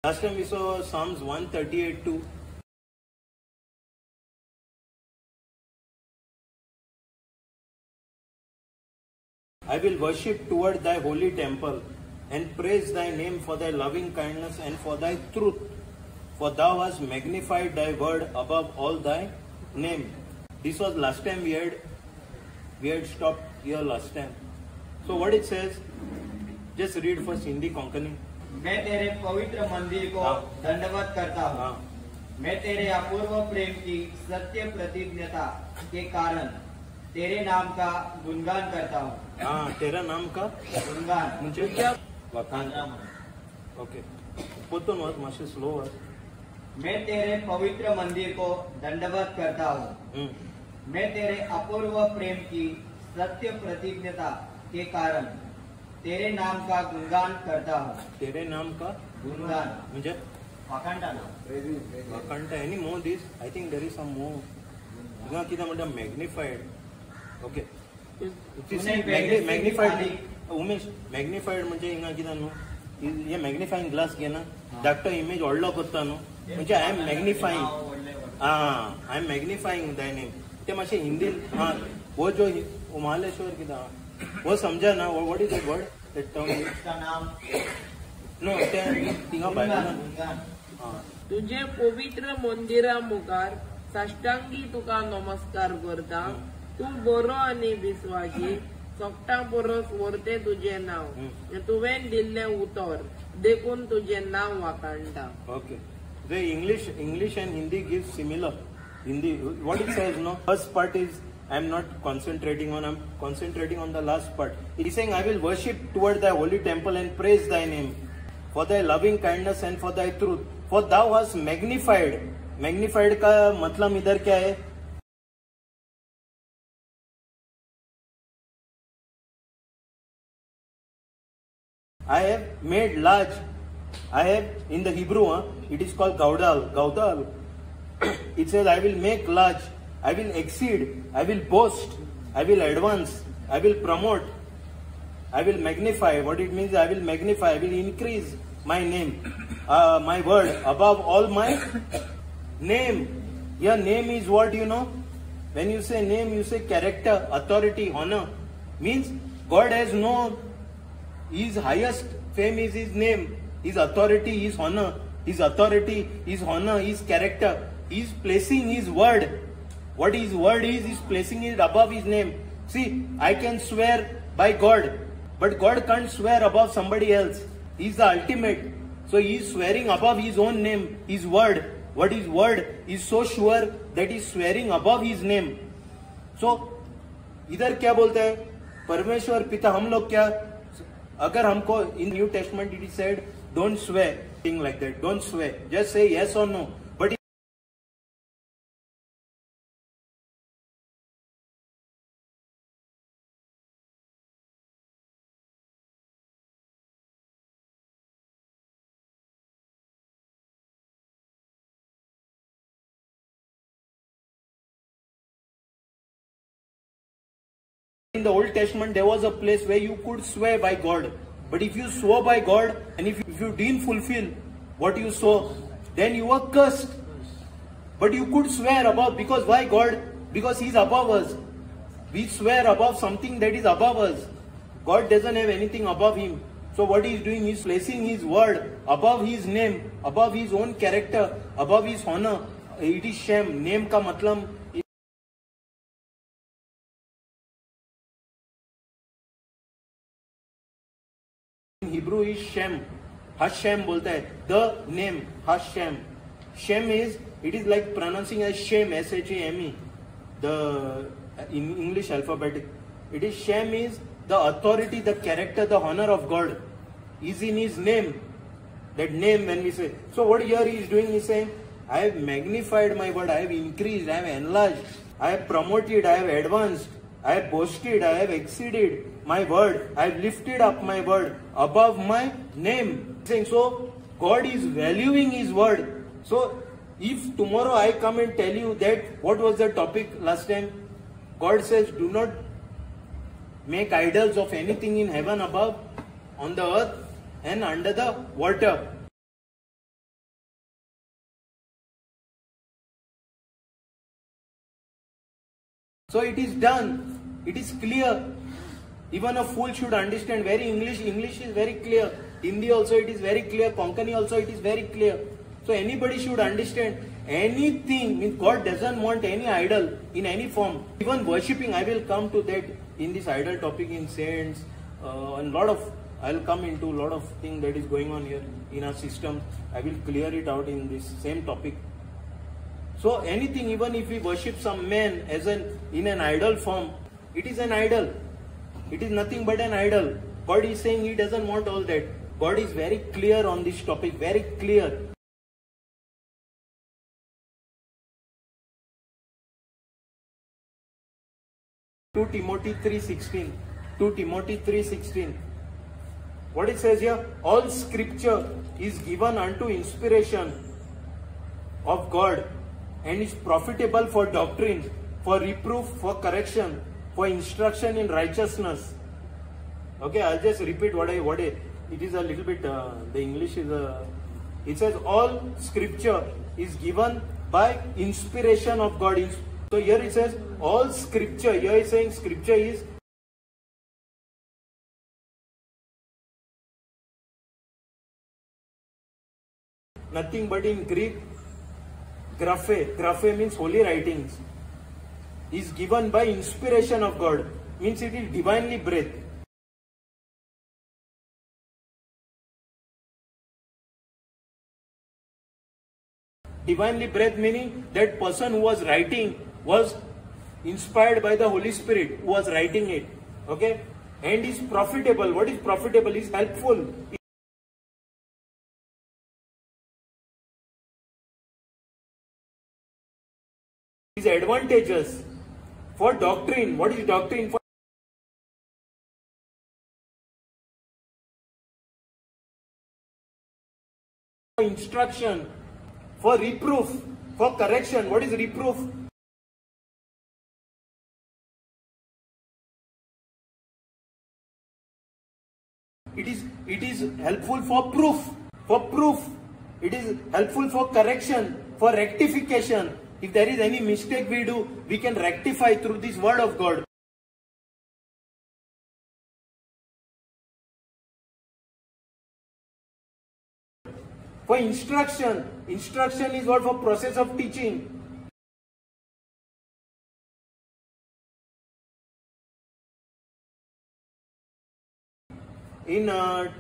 Last time we saw Psalms 138:2. I will worship toward thy holy temple and praise thy name for thy loving kindness and for thy truth. For thou hast magnified thy word above all thy name. This was last time we had stopped here last time. So what it says, just read first Hindi Konkani. मैं तेरे पवित्र मंदिर को दंडवत करता हूँ। मैं तेरे अपूर्व प्रेम की सत्य प्रतिज्ञता के कारण तेरे नाम का गुणगान करता हूँ। हाँ, तेरा नाम का गुणगान मुझे क्या ओके पोतन मत मासे स्लो मैं तेरे पवित्र मंदिर को दंडवत करता हूँ। मैं तेरे अपूर्व प्रेम की सत्य प्रतिज्ञता के कारण तेरे नाम का गुणगान करता हूँ। तेरे नाम का गुणगान मुझे वाकांटा any more this? I think there is some more. हिंगा कितना मतलब magnified. Okay. Magnified. Umesh magnified म्हणजे हिंगा कितना नो? ये magnifying glass घे ना. धाकटो image ओढलो करता नो. म्हणजे I am magnifying. I am magnifying thy name. ते माशे हिंदी हाँ वो जो उमालेश्वर कितना वो समझा ना what is that word? That term. इसका नाम No, ते तिंगा बायबल तुझे पवित्र मंदिरा मुखार साष्टांगी तुका नमस्कार करता। तू बरो आनी विश्वासी सोपटा परस व्हरते तुझे नाव तुवें दिल्ले उतर देखून तुझे नाव Wakanda. Okay. The English and Hindi give similar. Hindi, what it says, no? First part is I'm not concentrating on. I'm concentrating on the last part. It is saying, I will worship toward thy holy temple and praise thy name for thy loving kindness and for thy truth. For thou hast magnified. Magnified का मतलब इधर क्या है? I have made large. I have in the Hebrew, it is called Gaudal. It says, I will make large. I will exceed, I will boast, I will advance, I will promote, I will magnify. What it means, I will magnify, I will increase my name, my word above all my name. Your name is what you know? When you say name, you say character, authority, honor. Means God has no, His highest fame is His name, His authority, His honor, His authority, His honor, His character. He is placing His word. What His word is placing it above His name. See, I can swear by God, but God can't swear above somebody else. He is the ultimate. So He is swearing above His own name, His word. What His word is so sure that He is swearing above His name. So, इधर क्या बोलता है? परमेश्वर पिता हम लोग क्या? अगर हमको in New Testament it is said, don't swear, thing like that. Don't swear. Just say yes or no. But in the Old Testament, there was a place where you could swear by God. But if you swore by God and if you didn't fulfill what you swore, then you were cursed. But you could swear above, because why God? Because He's above us. We swear above something that is above us. God doesn't have anything above Him. So what He's doing, He's placing His word above His name, above His own character, above His honor. It is Shem. Name ka matlab Hebrew is Shem. Hashem बोलता है. The name Hashem. Shem is, it is like pronouncing as Shem, S-H-A-M-E. The in English alphabetic. It is Shem is the authority, the character, the honor of God is in His name. That name when we say. So what here He is doing, He is saying, I have magnified my word, I have increased, I have enlarged, I have promoted, I have advanced, I have boasted, I have exceeded my word, I have lifted up my word above my name. Saying, so God is valuing His word. So if tomorrow I come and tell you that, what was the topic last time? God says, do not make idols of anything in heaven above, on the earth and under the water. So it is done. It is clear. Even a fool should understand. Very English is very clear. Hindi also it is very clear. Konkani also it is very clear. So anybody should understand. Anything, means God doesn't want any idol in any form. Even worshipping, I will come to that in this idol topic in saints. I will come into a lot of things that is going on here in our system. I will clear it out in this same topic. So anything, even if we worship some man in an idol form, it is an idol. It is nothing but an idol. God is saying He doesn't want all that. God is very clear on this topic, very clear. To Timothy 3:16. 2 Timothy 3:16. What it says here? All scripture is given unto inspiration of God and is profitable for doctrine, for reproof, for correction, for instruction in righteousness. Okay, I'll just repeat it is a little bit, the English is it says all scripture is given by inspiration of God. So here it says all scripture. Here is saying scripture is nothing but in Greek, graphe means holy writings, is given by inspiration of God, means it is divinely breathed. Divinely breathed meaning that person who was writing was inspired by the Holy Spirit who was writing it. Okay? And is profitable. What is profitable? Is helpful. Is advantageous for doctrine. What is doctrine? For instruction, for reproof, for correction. What is reproof? It is helpful for proof. It is helpful for correction, for rectification. If there is any mistake we do, we can rectify through this word of God. For instruction is what? For process of teaching. In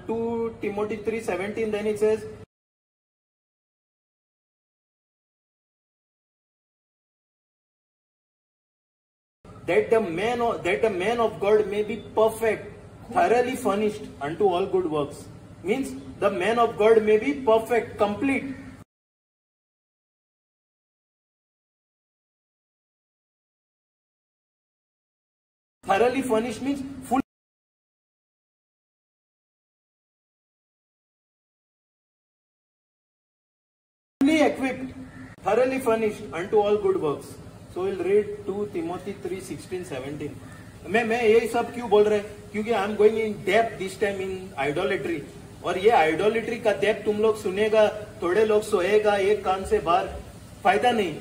2 Timothy 3:17, then it says, that the man of God may be perfect, thoroughly furnished unto all good works. Means the man of God may be perfect, complete. Thoroughly furnished means fully equipped, thoroughly furnished unto all good works. So we'll read 2 Timothy 3:16-17. मैं ये सब क्यों बोल रहे? क्योंकि I am going in depth this time in idolatry. और ये idolatry का डेप्थ तुम लोग सुनेगा, थोड़े लोग सोएगा एक कान से बाहर, फायदा नहीं.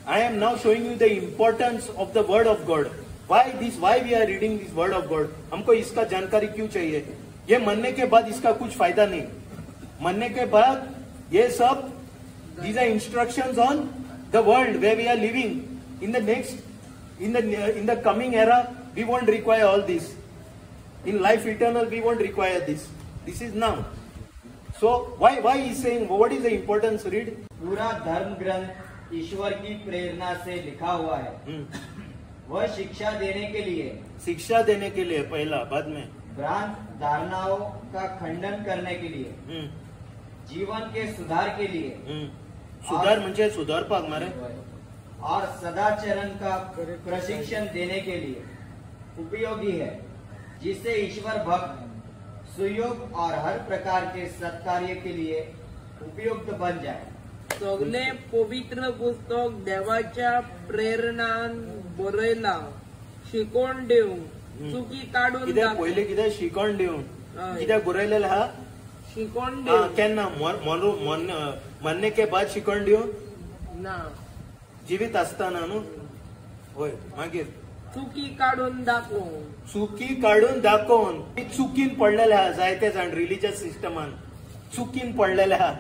I am now showing you the importance of the word of God. Why we are reading this word of God. हमको इसका जानकारी क्यों चाहिए? ये मनने के बाद इसका कुछ फायदा नहीं. मनने के बाद ये सब these are instructions on the world where we are living. In the coming era, we won't require all this. In life eternal, we won't require this. This is now. So why he is saying, what is the importance? Read. पूरा धर्म ग्रंथ ईश्वर की प्रेरणा से लिखा हुआ है. वह शिक्षा देने के लिए पहला, बाद में भ्रांत धारणाओं का खंडन करने के लिए, जीवन के सुधार के लिए, सुधार म्हणजे सुधारपाक मारे, और सदाचरण का प्रशिक्षण देने के लिए उपयोगी है, जिससे ईश्वर भक्त सुयोग और हर प्रकार के सत्कार्य के लिए उपयुक्त बन जाए. सगळे पवित्र पुस्तक देवाच्या प्रेरणान बरयला, शिकवण देऊन, चुकी काढून कित्याक पहिले कितें शिकवण दिवन कित्याक बरयलेलें आहा? शिकवण देऊन. केन्ना मरने के बाद शिकवण दिवन ना, जिवीत असताना न्हू. होय. मागीर चुकी काढून दाखव. चुकी काढून दाखोवन ती चुकीन पडलेले आहा जायते जाण रिलीजियस सिस्टमान चुकीन पडलेले आहा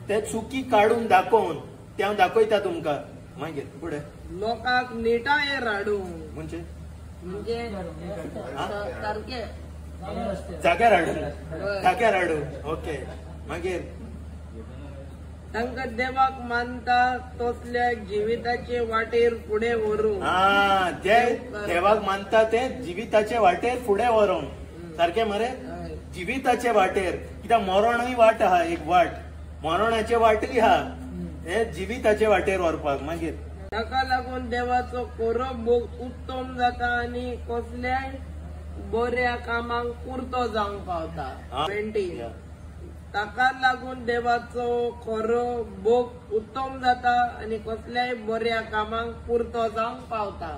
ते चुकी काढून दाखोवन ते हांव दाखयता तुमकां. मागीर फुडें लोकांक निटाये राडू म्हणजे म्हणजे सारखे जाग्यार हाडू जाग्यार हाडू. ओके. मागीर तांकां देवाक मानता तसल्या जिविताचे वाटेर फुडें व्हरूंक. जे देवाक मानता ते जिविताचे वाटेर फुडें व्हरूंक. सारखे मरे जिविताचे वाटेर कित्याक मरणूय वाट आहा एक वाट मरणाचे वाटूय आहा हे जिविताचे वाटेर व्हरपाक. मागीर ताका लागून देवाचो कोरो भोग उत्तम जाता आनी कसल्याय बऱ्या कामाक पुरतो जावंक पावता. 20 ताका लागून देवाचो खरो भोग उत्तम जाता आनी कसल्याय बऱ्या कामाक पुरतो जावंक पावता.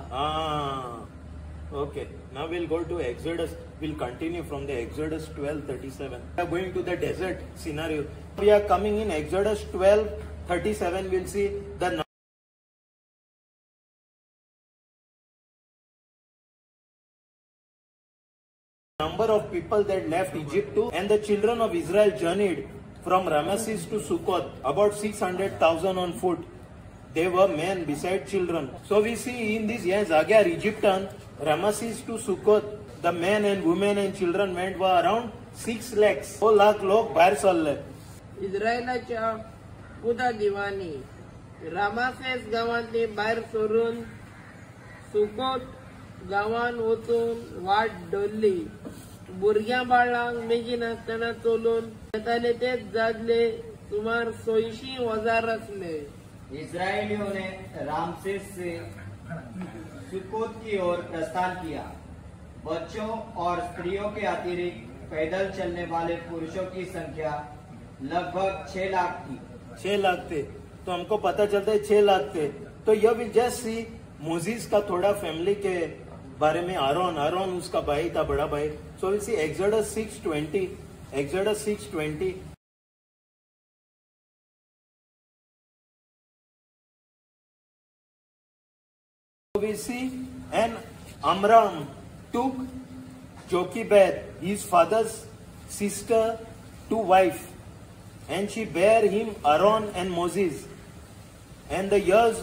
Okay, now we'll go to Exodus. We'll continue from the Exodus 12:37. We are going to the desert scenario. We are coming in Exodus 12:37. We'll see the number of people that left Egypt too, and the children of Israel journeyed from Ramesses to Succoth, about 600,000 on foot. They were men beside children. So we see in this Zagyar Egyptian, Ramesses to Succoth, the men and women and children went were around 6 lakhs. 4 lakh log bahar चालले. इस्रायलाच्या पुता दिवानी रामासेस गावांतली भायर सोडून Succoth गावान वचून वाट धरली. भुरग्यां बाळांक मेजी नासतना चलून येताले तेच जादले सुमार 600,000 असले. इस्राएलियों ने रामसेस से सुकोत की ओर प्रस्थान किया. बच्चों और स्त्रियों के अतिरिक्त पैदल चलने वाले पुरुषों की संख्या लगभग 6 लाख थी. 6 लाख थे. तो हमको पता चलता है 6 लाख थे. तो यह विल जस्ट सी मोजिस का थोड़ा फैमिली के बारे में. आरोन उसका भाई था, बड़ा भाई. So will see Exodus 6:20. Exodus 6:20. We see, and Amram took Jochebed, his father's sister, to wife, and she bare him Aaron and Moses. And the years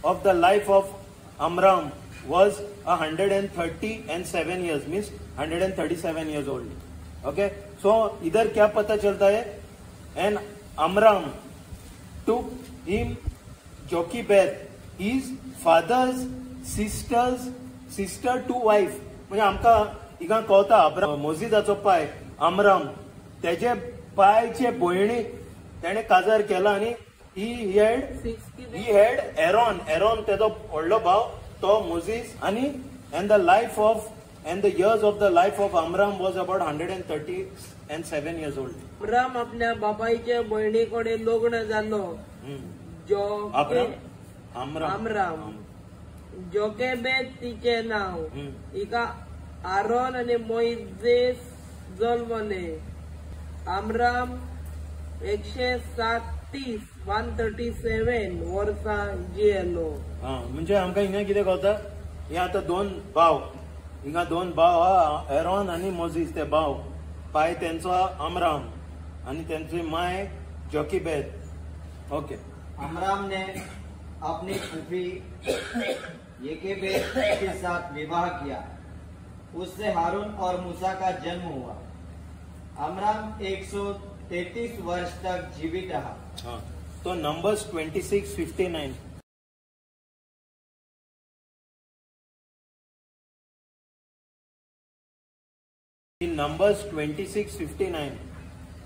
of the life of Amram was 137 years, means 137 years old. Okay, so इधर क्या पता चलता है? And Amram took him Jochebed, his father's sister to wife. म्हणजे आमका हिंगा कळता मोजिदाचो पाय आमराम तेजे पायचे भयणीक तेणे काजार केला आनी he had Aaron तेजो व्हडलो भाव तो मोजिस आनी and the years of the life of Amram was about 137 years old. Abram आपल्या बापायच्या भयणी कडेन लग्न जालो. आमराम जोकेबेद तिचे नाव. हिका आरोन आणि मोइजेस जल्मले. आमराम 137 वर्सां जियेलो. म्हणजे आमकां हिंगा कितें कळटा, हे आतां 2 भाव, हिंगा 2 भाव आहा, एरोन आनी मोजिस. ते भाव पाय तेंचो आमराम आणि त्यांची माय जोकेबेद. ओके. अमराम ने अपनी फूफी योकेबेद के साथ विवाह किया. उससे हारून और मूसा का जन्म हुआ. अमराम 133 वर्ष तक जीवित रहा. तो numbers 26:59. In Numbers 26:59,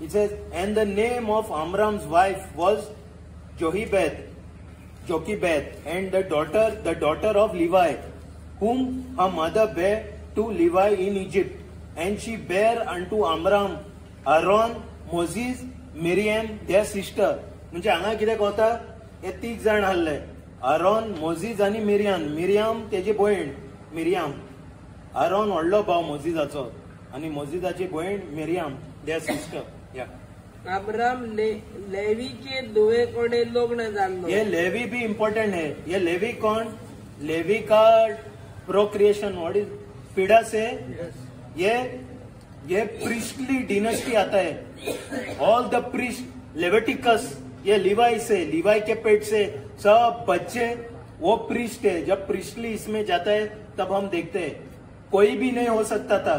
it says, and the name of Amram's wife was Jochebed, and the daughter of Levi, whom her mother bare to Levi in Egypt. And she bare unto Amram Aaron, Moses, Miriam, their sister. म्हणजे हांगा कितें कोता, हे 3 जाण आहले, Aron, Moses आनी Miriam तेजी भयण Miriam. Aron व्हडलो भाव मोजिसाचो आणि मोजिसाची भयण मिरियाम, their sister. अब्राम लेवीचे धुवे कडेन लग्न जाल्लो. ये लेवी भी इम्पोर्टेंट है. ये लेवी कोण? लेवी का प्रोक्रिएशन, व्हाट इज पीड़ा से ये प्रीस्टली डिनेस्टी आता है। ऑल द प्रीस्ट लेविटिकस, ये लिवाई से, लिवाई के पेट से सब बच्चे वो प्रीस्ट है। जब प्रीस्टली इसमें जाता है तब हम देखते हैं कोई भी नहीं हो सकता था।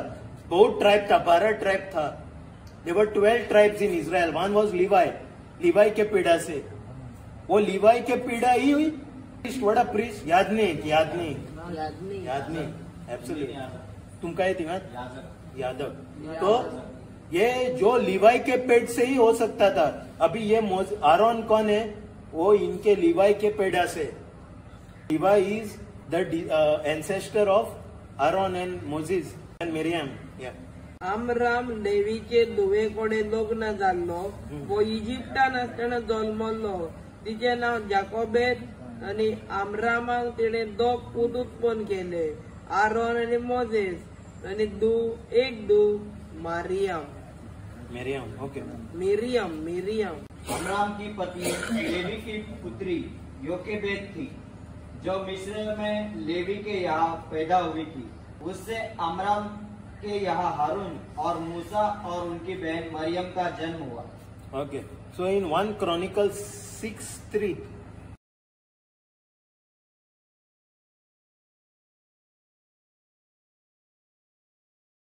बहुत ट्राइब था, 12 ट्राइब था। देवर 12 tribes in Israel, one was Levi, Levi के पीड़ा से। वो लिवाई के पीड़ा ही हुई बड़ा प्रीस्ट, याद नहीं एब्सोल्युटली। तुम कहे थी यादव। तो ये जो लिवाई के पेट से ही हो सकता था। अभी ये आरोन कौन है? वो इनके लिवाई के पेड़ा से। Levi is the ancestor of Aaron and Moses and Miriam. Amram लेवीचे धुवेकडे लग्न जाल्लो, वो इजिप्टान आसतना जल्मलो। तिचे नाव जाकोबेत आणि आमरामाक तिने 2 पूत उत्पन्न केले, आरोन आणि मोजेस, आणि एक मिरियम। अमराम की पत्नी लेवी की पुत्री योकेबेद थी, जो मिस्र में लेवी के यहाँ पैदा हुई थी। उससे अमराम के यहाँ हारून और मूसा और उनकी बहन मरियम का जन्म हुआ। Okay, so in 1 Chronicles 6:3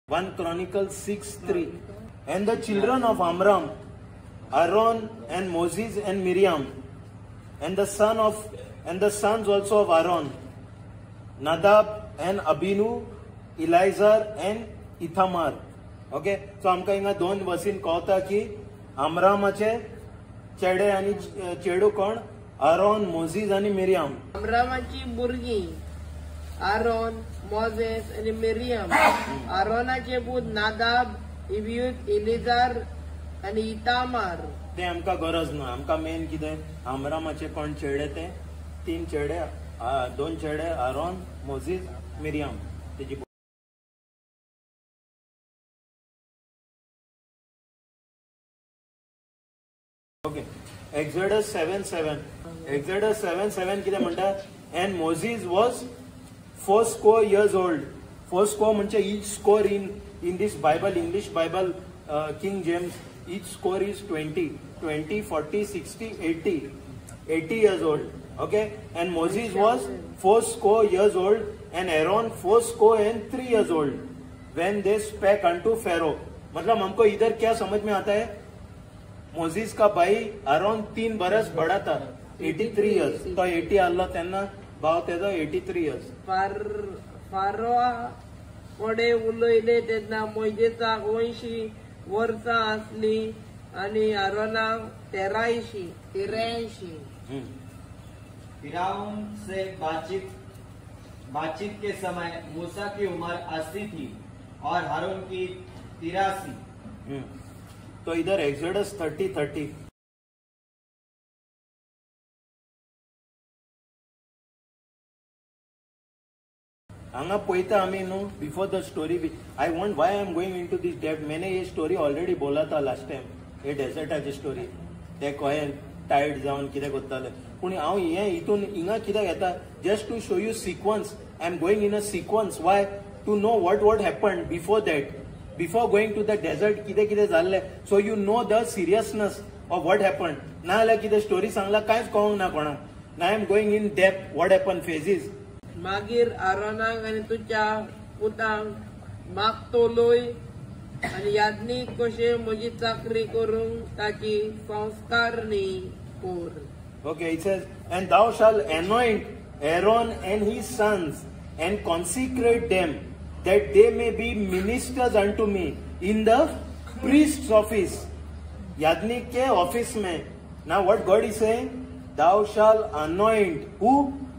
1 Chronicles 6:3 and the children of Amram, Aaron and Moses and Miriam, and the sons also of Aaron, Nadab and Abinu, Eleazar and Ithamar. Okay, so आमकां हिंगा 2 वर्सीन कळटा की आमरामाचे चेडे आनी चेडू कोण? आरोन, मोजीस आनी मिरियम। आमरामाची भुरगीं आरोन, मोजेस आणि मिरियम। आरोनाचे पूत नादाब, इबियूद, इलेजार आणि इतामार। ते आमकां गरज ना, आमकां मेन कितें? आमरामाचे कोण चेडे ते 3 चेडे, 2 चेडे आरोन, मोजीस, मिरियम। तेजी ओके, Exodus 7:7 कितें म्हणटा? And Moses was 80 years old. 80 म्हणजे each score in this Bible, English Bible, King James, each score is 20, 40, 60, 80 years old. Okay, and Moses was 80 years old, and Aaron 83 years old when they spake unto Pharaoh. मतलब हमको इधर क्या समझ में आता है? Moses का भाई आरोन 3 बरस बड़ा था, 83 years. तो 80 आला त्यांना भाव त्याचा 83 years. फारोआ कोडे उलयले तेन्ना मोजेसाक 80 वर्सां असली आणि आरोनाक 83. फिरौन से बातचीत के समय मूसा की उम्र 80 थी और हारून की 83। तो इधर एक्सोडस 30:30 हांगा पळयता आमी न्हू before the story. I want why I am going into this depth. मैंने ये स्टोरी ऑलरेडी बोला था लास्ट टाइम, हे डेजर्टाची स्टोरी। ते कळें टायर्ड जावन कितें करताले, पूण हांव हे हितून हिंगा कित्याक येता? Just to show you sequence. I am going in a sequence. Why? To know what happened before that, before going to the desert कितें जाल्लें, so you know the seriousness of what happened. ना जाल्यार कितें story Sangla कांयच कळोंक ना कोणाक। Now I am going in depth what happened phases. मागीर आरोनाक आणि तुझ्या पुतांक मागतलोय आणि याज्ञिक कशे म्हजी चाकरी करूंक ताची संस्कारणी कर. Okay, it says, and thou shalt anoint Aaron and his sons and consecrate them, that they may be ministers unto me in the priest's office. याज्ञिक के ऑफिस में. Now what God is saying? Thou shalt anoint who?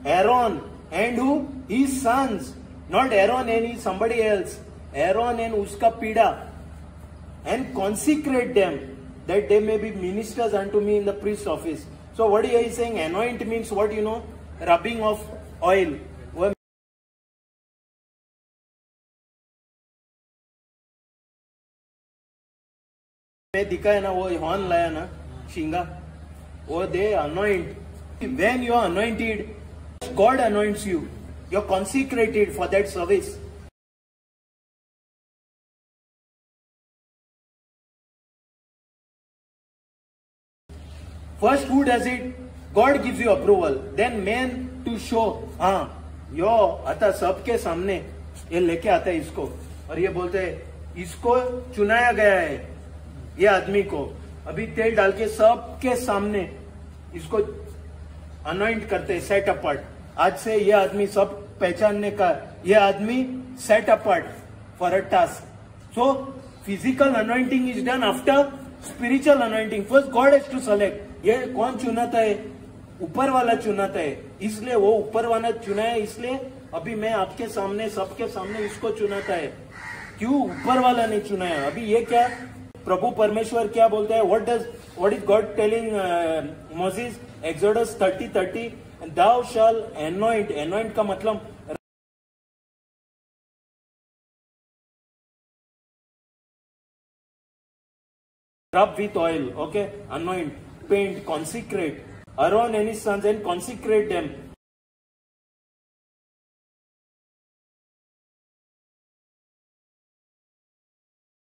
Aaron and who? His sons. Not Aaron and his somebody else. Aaron and uska pida. And consecrate them, that they may be ministers unto me in the priest's office. So what he is saying? Anoint means what, you know? Rubbing of oil. दिखाया ना वो horn लाया ना शिंगा, वो दे anoint. When you are anointed, God anoints you. You're consecrated for that service. First, who does it? God gives you approval. Then man to show, हाँ यो आता सबके सामने ये लेके आता है इसको, और ये बोलते हैं इसको चुनाया गया है, ये आदमी को अभी तेल डाल के सबके सामने इसको अनॉइंट करते हैं, सेट अपार्ट. आज से ये आदमी सब पहचानने का, ये आदमी set apart for a task. So physical anointing is done after spiritual anointing. First God has to select. ये कौन चुनाता है? ऊपर वाला चुनाता है. इसलिए वो ऊपर वाला चुना है, इसलिए अभी मैं आपके सामने सबके सामने इसको चुनाता है. क्यों? ऊपर वाला नहीं चुना है. अभी ये क्या प्रभु परमेश्वर क्या बोलता है? What is God telling Moses? Exodus 30:30, thou shall anoint. Anoint का मतलब rub with oil. Okay, anoint, paint, consecrate. Aaron and his sons and consecrate them.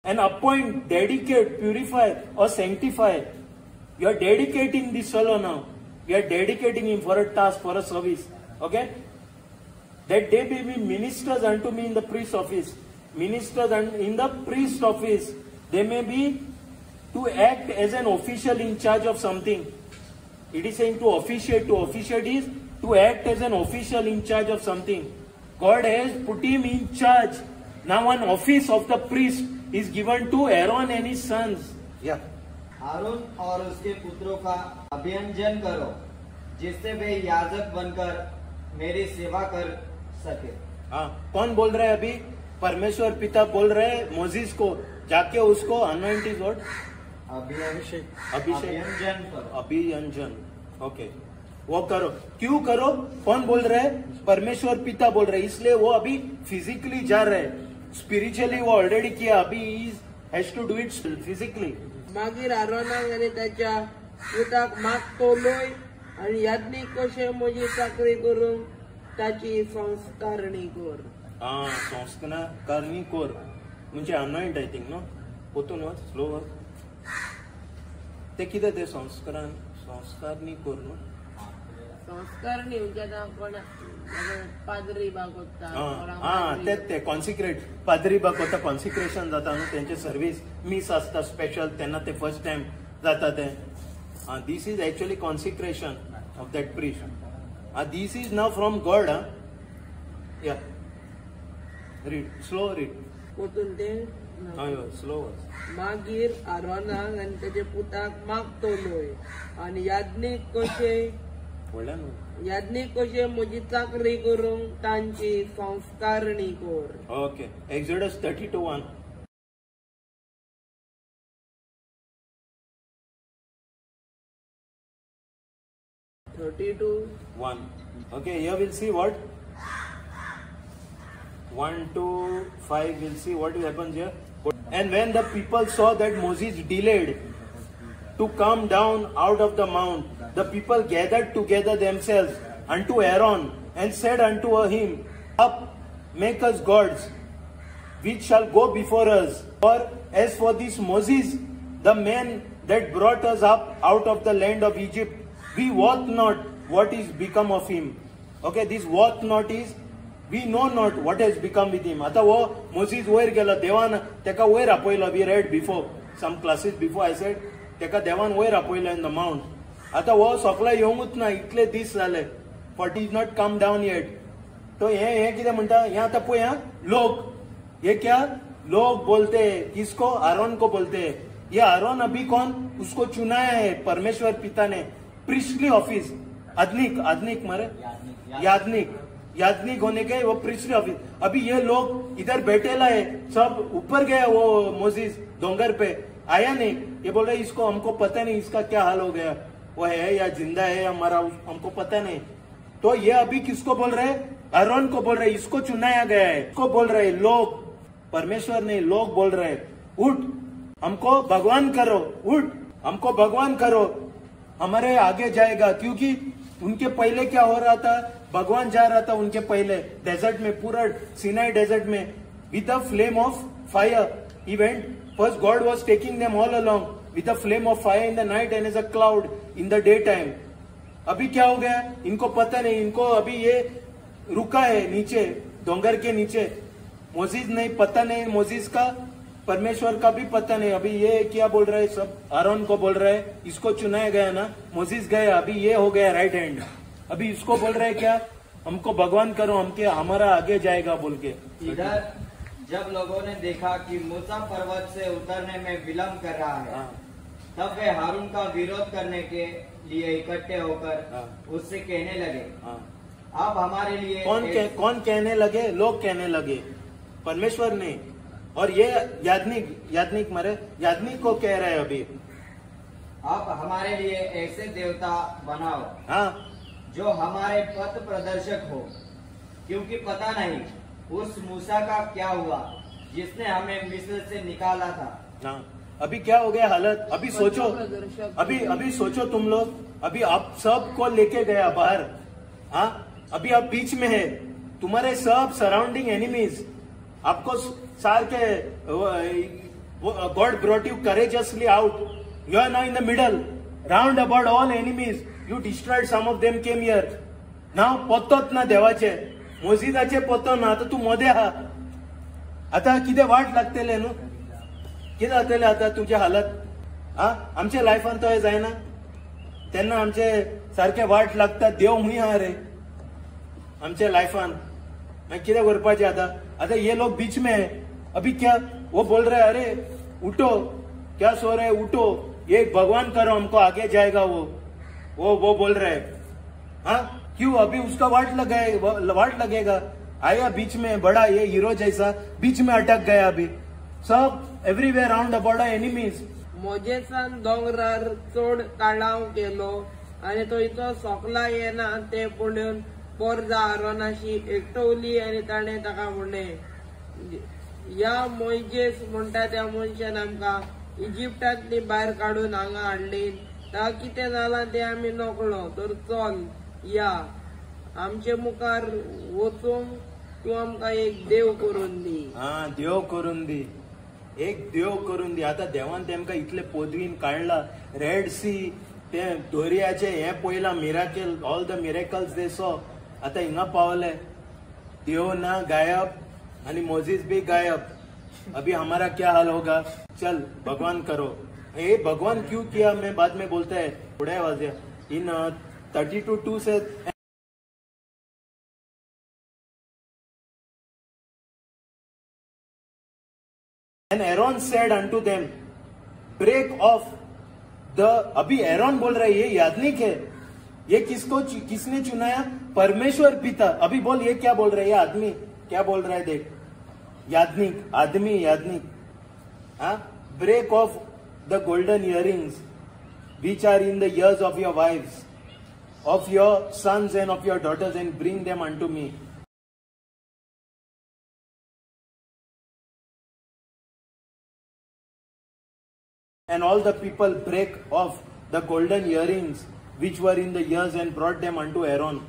And appoint, dedicate, purify or sanctify. You are dedicating this fellow now. You are dedicating him for a task, for a service. Okay? That they may be ministers unto me in the priest office. Ministers in the priest office. They may be to act as an official in charge of something. It is saying to officiate. To officiate is to act as an official in charge of something. God has put him in charge. Now an office of the priest is given to Aaron and his sons. Yeah. Aron और उसके पुत्रों का अभियंजन करो, जिससे वे याजक बनकर मेरी सेवा कर सके. हाँ, कौन बोल रहा है अभी? परमेश्वर पिता बोल रहे हैं मोसेस को, जाके उसको अनॉइंट इज व्हाट? अभियंजन करो. अभियंजन. ओके, वो करो. क्यों करो? कौन बोल रहे हैं? परमेश्वर पिता बोल रहे हैं. इसलिए वो अभी फिजिकली जा रहे हैं. स्पिरिच्युअली वो ऑलरेडी किया, अभी has to do it physically. मागीर आरोनाक आनी ताच्या पुताक माग तोलोय आनी याज्ञीक कशें म्हजी चाकरी करूंक ताची संस्कारणी कर. हाँ, संस्कारणी कर म्हणजे अनॉइंट आय थिंक नो. पोतून वच, स्लो वच. ते कितें ते संस्कारणी कर न्हू. संस्कारणी म्हणजे आतां कोण पाद्री बा कोत्ता. हाँ, ते कॉन्सिक्रेट पाद्री बा कोत्ता, कॉन्सिक्रेशन जाता न्हू. तेंचे सर्वीस मिस आसता स्पेशल, तेन्ना ते फर्स्ट टाइम जाता ते. This is actually consecration of that priest. This is now from God. या रीड, स्लो रीड. कोतून ते स्लो. मागीर आरोनाक आनी ताच्या पुताक माग तोलोय आनी याज्ञीक कशें याज्ञीक कशें म्हजी चाकरी करूंक तांची संस्कारणी कर. Okay, exodus 32:1. Okay, here we'll see what 1 to 5. We'll see what will happen here. And when the people saw that Moses delayed to come down out of the mount, the people gathered together themselves unto Aaron and said unto him, Up, make us gods, which shall go before us. For as for this Moses, the man that brought us up out of the land of Egypt, we wot not what is become of him. Okay, this wot not is, we know not what has become with him. आता वो Moses वयर गेला, देवान तेका वयर आपयलो. We read before, some classes before I said, तेका देवान वयर आपयलो in the mount. आता वो सकला येवंगूच ना, इतले दीस जाले, but he is not come down yet. तो ये कितें म्हणटा, हे आता पळय, लोग, ये क्या लोग बोलते हैं, किसको? आरोन को बोलते हैं. ये आरोन अभी कौन? उसको चुनाया है परमेश्वर पिता ने. प्रिस्टली ऑफिस, आदनिक मारे याजनिक होने के वो प्रिस्टली ऑफिस. अभी ये लोग इधर बैठेला है, सब ऊपर गया. वो मोसेस डोंगर पे आया नहीं. ये बोल रहे इसको हमको पता नहीं इसका क्या हाल हो गया, वो है या जिंदा है या मरा, हमको पता नहीं. तो ये अभी किसको बोल रहे? आरोन को बोल रहे, इसको चुनाया गया है. इसको बोल रहे लोग, परमेश्वर नहीं, लोग बोल रहे उठ हमको भगवान करो, उठ हमको भगवान करो, हमारे आगे जाएगा. क्योंकि उनके पहले क्या हो रहा था? भगवान जा रहा था उनके पहले डेजर्ट में, पूरा सिनाई डेजर्ट में, with a flame of fire event. First God was taking them all along with a flame of fire in the night and as a cloud in the day time. अभी क्या हो गया? इनको पता नहीं, इनको अभी ये रुका है नीचे, डोंगर के नीचे. मोजिस नहीं, पता नहीं मोजिस का, परमेश्वर का भी पता नहीं. अभी ये क्या बोल रहा है? सब आरोन को बोल रहा है, इसको चुनाया गया ना, मोजिस गया, अभी ये हो गया राइट हैंड. अभी इसको बोल रहा है क्या? हमको भगवान करो, हमके हमारा आगे जाएगा बोल के. इधर जब लोगों ने देखा कि मूसा पर्वत से उतरने में विलंब कर रहा है, तब वे हारून का विरोध करने के लिए इकट्ठे होकर उससे कहने लगे, आप हमारे लिए कौन कहने लगे? लोग कहने लगे, परमेश्वर ने. और ये यादनिक को कह रहे हैं अभी, आप हमारे लिए ऐसे देवता बनाओ, हाँ, जो हमारे पथ प्रदर्शक हो, क्योंकि पता नहीं उस मूसा का क्या हुआ जिसने हमें मिस्र से निकाला था. हाँ. अभी क्या हो गया हालत? अभी सोचो, अभी सोचो तुम लोग, अभी आप सब को लेके गया बाहर. हाँ, अभी आप बीच में है, तुम्हारे सब सराउंडिंग एनिमीज आपको सार के, God brought you courageously out. You are now in the middle, round about all enemies. You destroyed some of them came here. Now पोतोत ना देवाचे, मोजिदाचे पोतो ना, आता तू मध्ये हा. आता किती वाट लागतेले न्हू, किती जातले आता तुझे हालत. हा, आमच्या लायफान तो जायना तेन्ना आमचे सारखे वाट लागतात. देव हुई हा रे आमच्या लायफान. किती करपाचे आता ये लोग बीच में है. अभी क्या वो बोल रहे, अरे उठो, क्या सो रहे, उठो, ये भगवान करो, हमको आगे जाएगा. वो बोल रहे हैं. हाँ, क्यों? अभी उसका वाट लगेगा. आया बीच में बड़ा ये हीरो जैसा, बीच में अटक गया. अभी सब एव्हरीवेअर राउंड अबाउट एनिमीज. मोजेसान दोंगरार चोड काळाव केलो आणि तो इतो सोकला येना ते पुणून पोरजा आरोनाशी एकटवली आणि ताणे ताका म्हणे, या मोजेस म्हणटा त्या मनशान आमका इजिप्टातली भायर काढून हांगा हाडली. ता कितें जालां ते आमी नकळो, तर चल या आमचे मुखार वचूंक तू आमका एक देव करून दी. हा, देव करून दी, एक देव करून दी. आता देवान तेमका इतले पोदवीन काढला. रेड सी, ते दोर्याचे हे पयला miracle, all the miracles they saw. आता हिंगा पावले, देव ना गायब आणि मोजिस भी गायब. अभी हमारा क्या हाल होगा? चल भगवान करो. ये भगवान क्यों किया मैं बाद में बोलता है. थोड़ा वाजिया इन 32:2 से, And Aaron said unto them, break off the. अभी एरोन बोल रहा है, ये यादनिक है. ये किसने चुनाया? परमेश्वर पिता. अभी बोल, ये क्या बोल रहा है? ये आदमी क्या बोल रहा है? देख, यादनिक. हाँ, break off the golden earrings which are in the ears of your wives, of your sons and of your daughters, and bring them unto me. And all the people break off the golden earrings which were in the ears and brought them unto Aaron.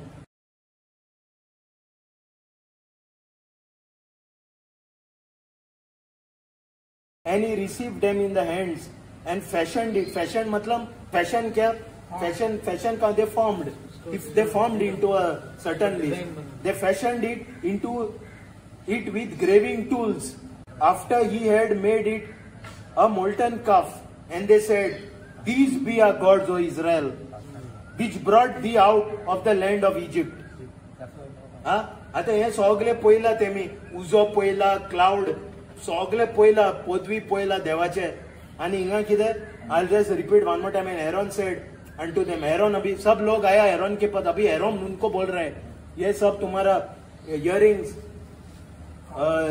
And he received them in the hands and fashioned it. Fashion मतलब fashion क्या? Fashion का they formed. If they formed into a certain list, they fashioned it into it with graving tools. After he had made it a molten calf, and they said, these be our gods, O Israel, which brought thee out of the land of Egypt. आता हे सगळे पयला तेमी, उजो पयला, cloud सगळे पयला, पदवी पयला देवाचे. आणि हिंगा कितें? I'll just repeat one more time. And Aaron said unto them, Aaron, अभी सब लोग आया Aaron के पास. अभी Aaron उनको बोल रहे हैं, ये सब तुम्हारा earrings,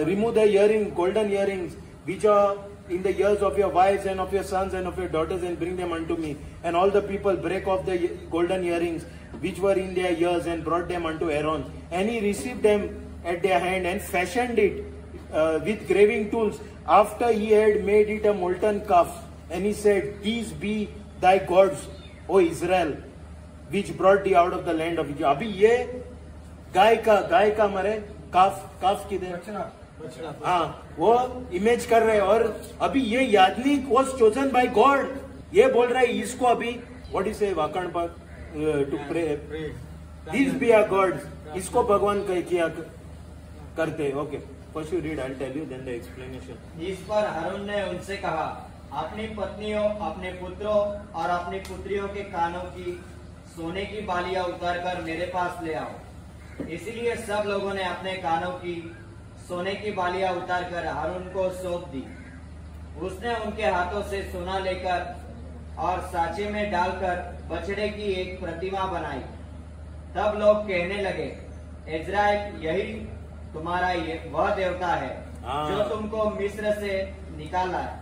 remove the earrings, golden earrings, which are in the ears of your wives and of your sons and of your daughters, and bring them unto me. And all the people break off the golden earrings which were in their ears and brought them unto Aaron. And he received them at their hand and fashioned it with graving tools, after he had made it a molten calf. And he said, these be thy gods, O Israel, which brought thee out of the land of Egypt. अभी ये गाय का मरे काफ किधर? हाँ, वो image कर रहे हैं. और अभी ये Yagnik was chosen by God. ये बोल रहा है इसको अभी what is say वाकण पर to pray. These be our gods. इसको भगवान किया करते. Okay, first you read, I'll tell you then the explanation. इस पर हारून ने उनसे कहा, अपनी पत्नियों, अपने पुत्रों और अपनी पुत्रियों के कानों की सोने की बालियां उतारकर मेरे पास ले आओ. इसीलिए सब लोगों ने अपने कानों की सोने की बालियां उतारकर हारून को सौंप दी. उसने उनके हाथों से सोना लेकर और साचे में डालकर बछड़े की एक प्रतिमा बनाई. तब लोग कहने लगे, इज़राइल यही तुम्हारा वह देवता है जो तुमको मिस्र से निकाला है.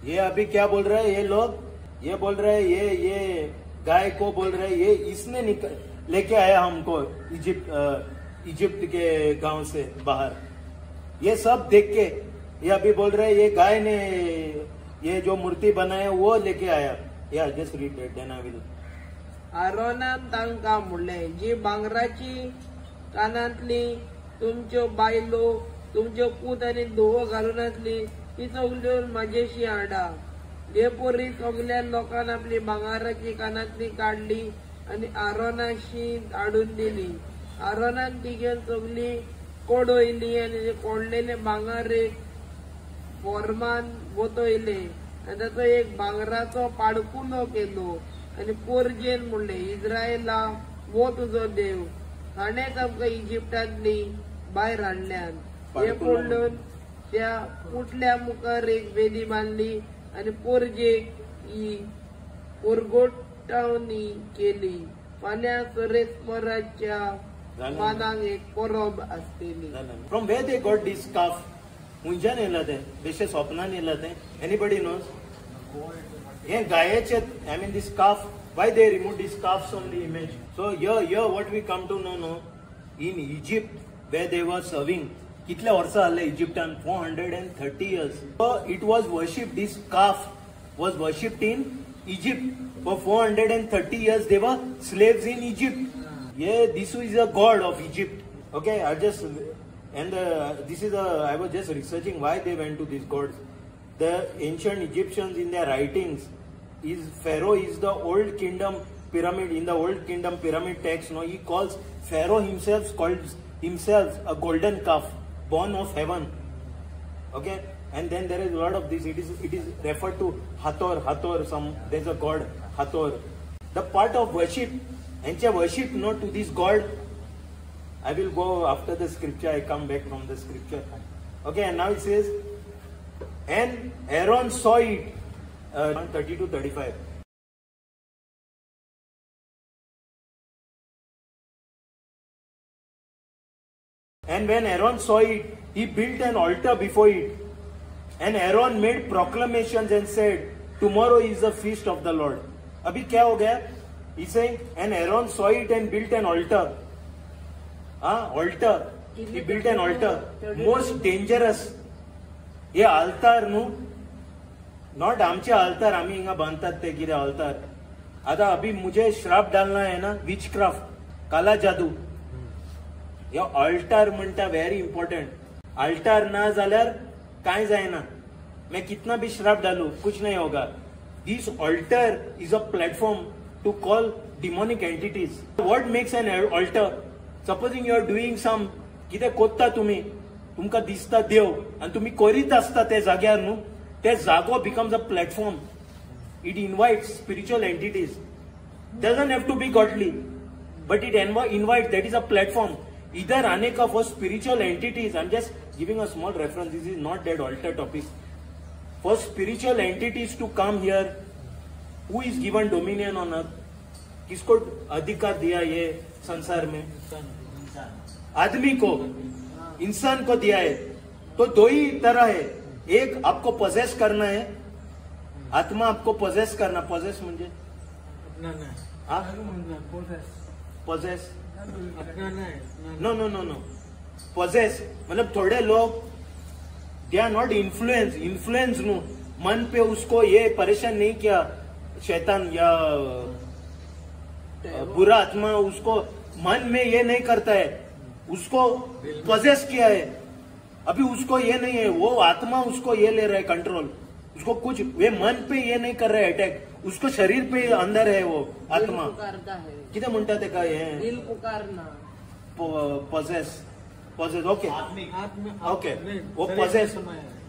ये अभी क्या बोल रहे हैं ये लोग? ये बोल रहे हैं ये गाय को बोल रहे हैं ये इसने लेके आया हमको इजिप्ट के गांव से बाहर. ये सब देख के ये अभी बोल रहे हैं ये गाय ने ये जो मूर्ति बनाया वो लेके आया. Yeah just read it then I will. आरोनान तांका म्हणले, जी भांगराची कानातली तुमच्यो बायलो तुमच्यो पूत आनी धोवो घालून आसली ती सगळ्यो म्हाजेशी हाडा. लेपोरी सगळ्या लोकांनी आपली भांगाराची कानातली काढली आणि आरोनाशी हाडून दिली. आरोनान ती घेवन सगळी कोडोयली आणि कोडलेले भांगार एक फॉर्मान बोतोयले आणि ताचो एक भांगराचो पाडकुलो केलो आणि पोरजेन म्हणले, इस्रायला वो तुझो देव. हाणेच आमकां इजिप्टांतली भायर हाडल्यान. हे पडून त्या पुटल्या मुखार एक वेदी बांधली आणि पोरजेक ही पोरगोटावणी केली. फाल्यां सरेस्पराच्या मानाक एक परब आसतली. From where they got this calf? हुंयच्यान येयला ते? बेश्टे स्वप्नान येयला ते? Anybody knows? हे गायेचे I mean this calf. Why they remove these calves from the image? So here what we come to know in Egypt where they were serving. कितले वर्षा आले इजिप्टान? 430 years. So it was worshipped. This calf was worshipped in Egypt for 430 years. They were slaves in Egypt. Yeah, this is a god of Egypt. Okay, I was just researching why they went to these gods. The ancient Egyptians in their writings Pharaoh is the old kingdom pyramid. In the old kingdom pyramid text, he calls Pharaoh himself a golden calf born of heaven. Okay, and then there is a lot of this. It is referred to Hathor. There's a god Hathor. The part of worship, and worship to this god. I will go after the scripture. I come back from the scripture. Okay, and now it says, and Aaron saw it. 30 to 35. And when Aaron saw it, he built an altar before it. And Aaron made proclamations and said, tomorrow is the feast of the Lord. Abhi kya ho gaya? He's saying, and Aaron saw it and built an altar. Altar. He built an altar. Most dangerous. ये आल्तार not आमचे आल्तार आम्ही हिंगा बांधतात ते कितें आल्तार. आता अभी मुझे श्राप डालना है ना, विच क्राफ्ट, काला जादू. या अल्टार म्हणटा व्हेरी इम्पॉर्टंट. अल्टार ना जाल्यार काय जायना. मैं कितना भी श्राप डालू कुछ नहीं होगा. This altar is a platform to call demonic entities. What makes an altar? Supposing you are doing some कितें कोत्ता तुम्ही, तुमकां दिसता देव आणि तुम्ही करीत आसता ते जाग्यार न्हू, ते जागो becomes a platform. It invites spiritual entities. Doesn't have to be godly, but it invites. That is a platform. Either आने का for spiritual entities. I'm just giving a small reference. This is not that altar topic. For spiritual entities to come here, who is given dominion on earth? किसको अधिकार दिया ये संसार में? आदमी को, इंसान को दिया है. तो दो ही तरह है. एक आपको पोजेस करना है, आत्मा आपको पोजेस करना. पोजेस म्हणजे पोजेस नो पोजेस मतलब थोड़े लोग they are not influence no मन पे उसको ये परेशान नहीं किया शैतान या दुष्ट है वो। बुरा आत्मा उसको मन में ये नहीं करता है, उसको पजेस किया है। अभी उसको ये नहीं है, वो आत्मा उसको ये ले रहा है कंट्रोल, उसको कुछ वे मन पे ये नहीं कर रहे अटैक, उसको शरीर पे अंदर है वो आत्मा। दिल पुकारता है, किती म्हणतात ते काय हे दिल पुकारना, पजेस ओके आत्मिक ओके वो पजेस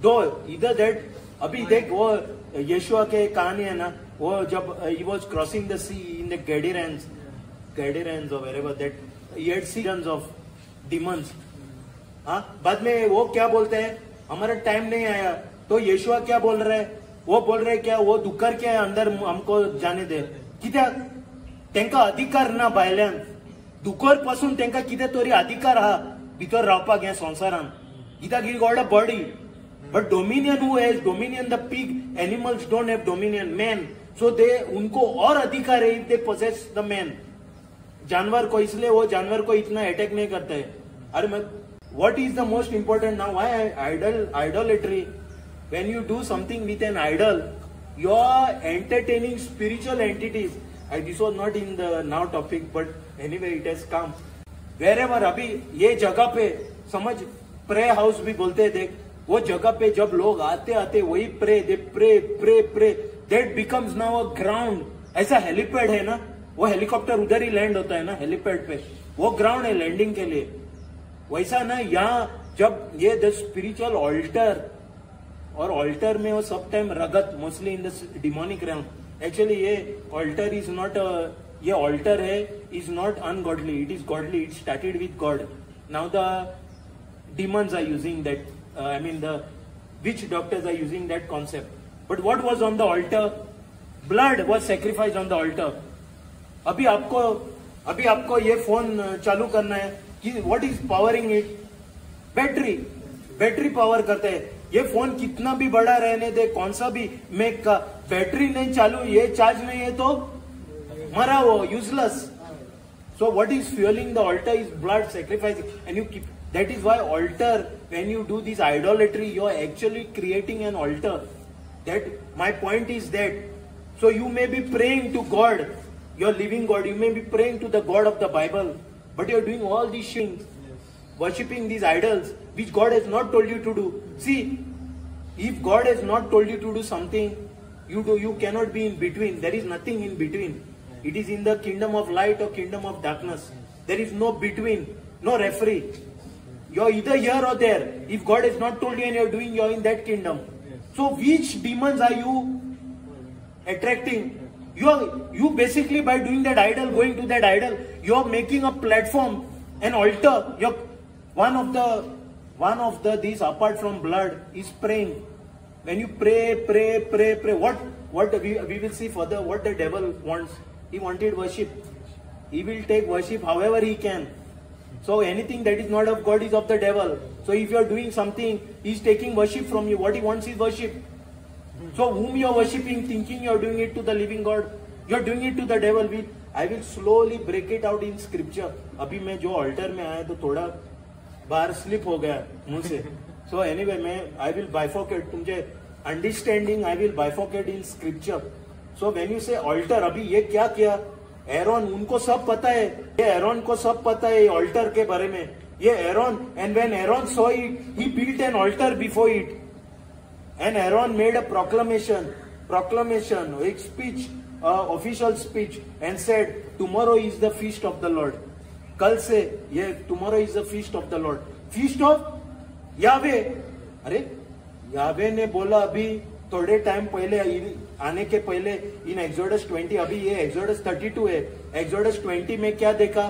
दो इधर दैट। अभी देख वो यीशु के कहानी है ना, वो जब he was crossing the sea in the Gadarenes और wherever that he had seasons of demons. हाँ, बाद में वो क्या बोलते हैं, हमारा टाइम नहीं आया, तो यीशु क्या बोल रहे हैं, वो बोल रहे क्या, वो दुकर क्या अंदर हमको जाने दे, कित्याक त्यांका अधिकार ना भायल्यान, दुकर पासून त्यांका कितें तरी अधिकार हा भितर रावपाक ह्या संवसारान, कित्याक he God a body but dominion who has dominion, the pig animals don't have dominion, man so they उनको और अधिकार है if they possess the man जानवर को, इसलिए वो जानवर को इतना अटैक नहीं करते है। अरे मैं what is the most important now? Why idolatry? When you do something with an idol, you are entertaining spiritual entities. This was not in the now topic, but anyway it has come. Wherever अभी ये जगह पे समझ pray house भी बोलते हैं, देख वो जगह पे जब लोग आते वही pray, they pray that becomes now a ground. ऐसा हेलीपैड है ना, वो हेलीकॉप्टर उधर ही लैंड होता है ना हेलीपैड पे, वो ग्राउंड है लैंडिंग के लिए। वैसा ना यहाँ जब ये द स्पिरिचुअल ऑल्टर, और ऑल्टर में वो सब टाइम रगत, mostly in the demonic realm. Actually ये ऑल्टर इज नॉट, ये ऑल्टर है is not ungodly, it is godly, it started with God. Now the demons are using that, I mean the witch doctors are using that concept. But what was on the altar? Blood was sacrificed on the altar. अभी आपको ये phone चालू करना है कि what is powering it? Battery power करते हैं। ये फोन कितना भी बड़ा रहने दे, कौन सा भी मेक का, बैटरी नहीं चालू, ये चार्ज नहीं है तो मरा वो, useless. So what is fueling the altar is blood sacrificing, and you keep. That is why altar, when you do this idolatry, you are actually creating an altar. That my point is that, so you may be praying to God, your living God, you may be praying to the God of the Bible, but you are doing all these things, worshipping these idols, which God has not told you to do. See, if God has not told you to do something, you cannot be in between. There is nothing in between. It is in the kingdom of light or kingdom of darkness. There is no between, no referee. You're either here or there. If God has not told you and you're doing, you're in that kingdom. So which demons are you attracting? You basically, by doing that idol, going to that idol, you're making a platform, an altar. You're one of the these apart from blood is praying. When you pray, what we will see further what the devil wants. He wanted worship. He will take worship however he can. So anything that is not of God is of the devil. So if you are doing something, he is taking worship from you. What he wants is worship. So whom you are worshipping, thinking you are doing it to the living God, you are doing it to the devil. I will slowly break it out in scripture. अभी मैं जो altar में आया तो थोड़ा बाहर slip हो गया मुंह से. So anyway, I will bifurcate. तुमचे understanding I will bifurcate in scripture. So when you say altar, अभी ये क्या किया? एरोन, उनको सब पता है, ये एरोन को सब पता है ऑल्टर के बारे में। ये Aaron, and when Aaron saw it, he built an altar before it, and Aaron made a proclamation, एक speech, official speech, and said tomorrow is the feast of the lord. कल से ये tomorrow is the feast of the lord, feast of Yahweh. अरे यावे ने बोला अभी थोड़े टाइम पहले, आने के पहले इन एक्सोडस 20, अभी ये एक्सोडस 32 है। एक्सोडस 20 में क्या देखा?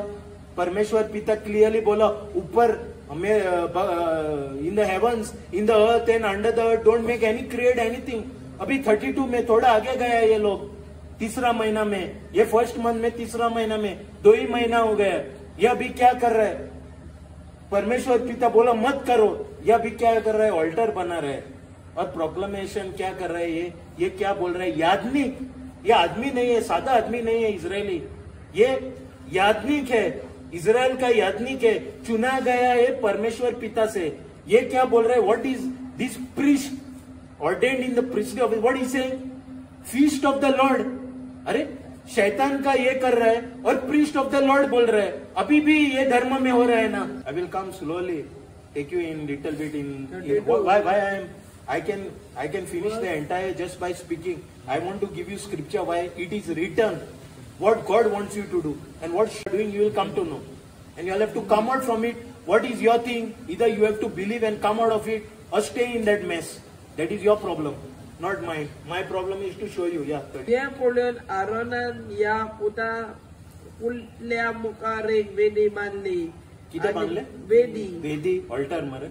परमेश्वर पिता क्लियरली बोला, ऊपर हमें in the heavens, in the earth and under the earth, don't make any create anything. अभी 32 में थोड़ा आगे गया ये लोग, तीसरा महीना में, ये फर्स्ट मंथ में तीसरा महीना में 2 ही महीना हो गया। ये अभी क्या कर रहा है? परमेश्वर पिता बोला मत करो, ये अभी क्या कर रहा है? ऑल्टर बना रहा है। और प्रोक्लेमेशन क्या कर रहे हैं? ये क्या बोल रहे हैं? यादनिक, ये आदमी नहीं है, सादा आदमी नहीं है इजरायली, ये यादनिक है, इजराइल का यादनिक है, चुना गया है परमेश्वर पिता से। ये क्या बोल रहे हैं? What is this priest ordained in the priestly of, what is saying? Feast of the Lord. अरे शैतान का ये कर रहा है और प्रीस्ट ऑफ द लॉर्ड बोल रहा है. अभी भी ये धर्म में हो रहा है ना. I will come slowly, take you in little bit in why I can finish the entire just by speaking. I want to give you scripture why it is written, what God wants you to do, and what you are doing you will come to know. And you will have to come out from it. What is your thing? Either you have to believe and come out of it, or stay in that mess. That is your problem, not mine. My problem is to show you. Yeah. हे पळून आरोनान या पुतल्या मुखार एक वेदी बांधली. किती बांधले? वेदी alter मरे.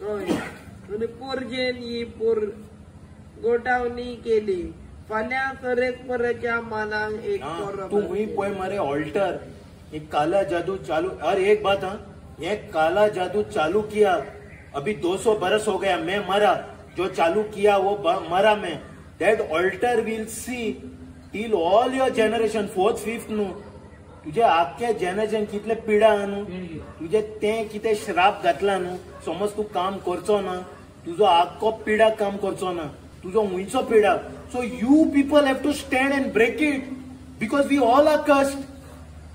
होय. आणि पोरजेन ही गोठावणी केली. फाल्यां सरेस्पराच्या मानांक एक तू हुई पोय मरे ऑल्टर. एक काला जादू चालू. और एक बात, हाँ, ये काला जादू चालू किया अभी 200 बरस हो गया. मैं मरा, जो चालू किया वो मरा मैं. That altar will see till all your generation 4th 5th नु तुझे आख्या जनरेशन कितले पिडा न्हू, तुझे ते कितें श्राप घातला न्हू. समज तू काम करचो ना, तुझो आख्खो पिडा काम करचो ना, तुझो हुंयचो पिडा. So you people have to stand and break it because we all are cursed.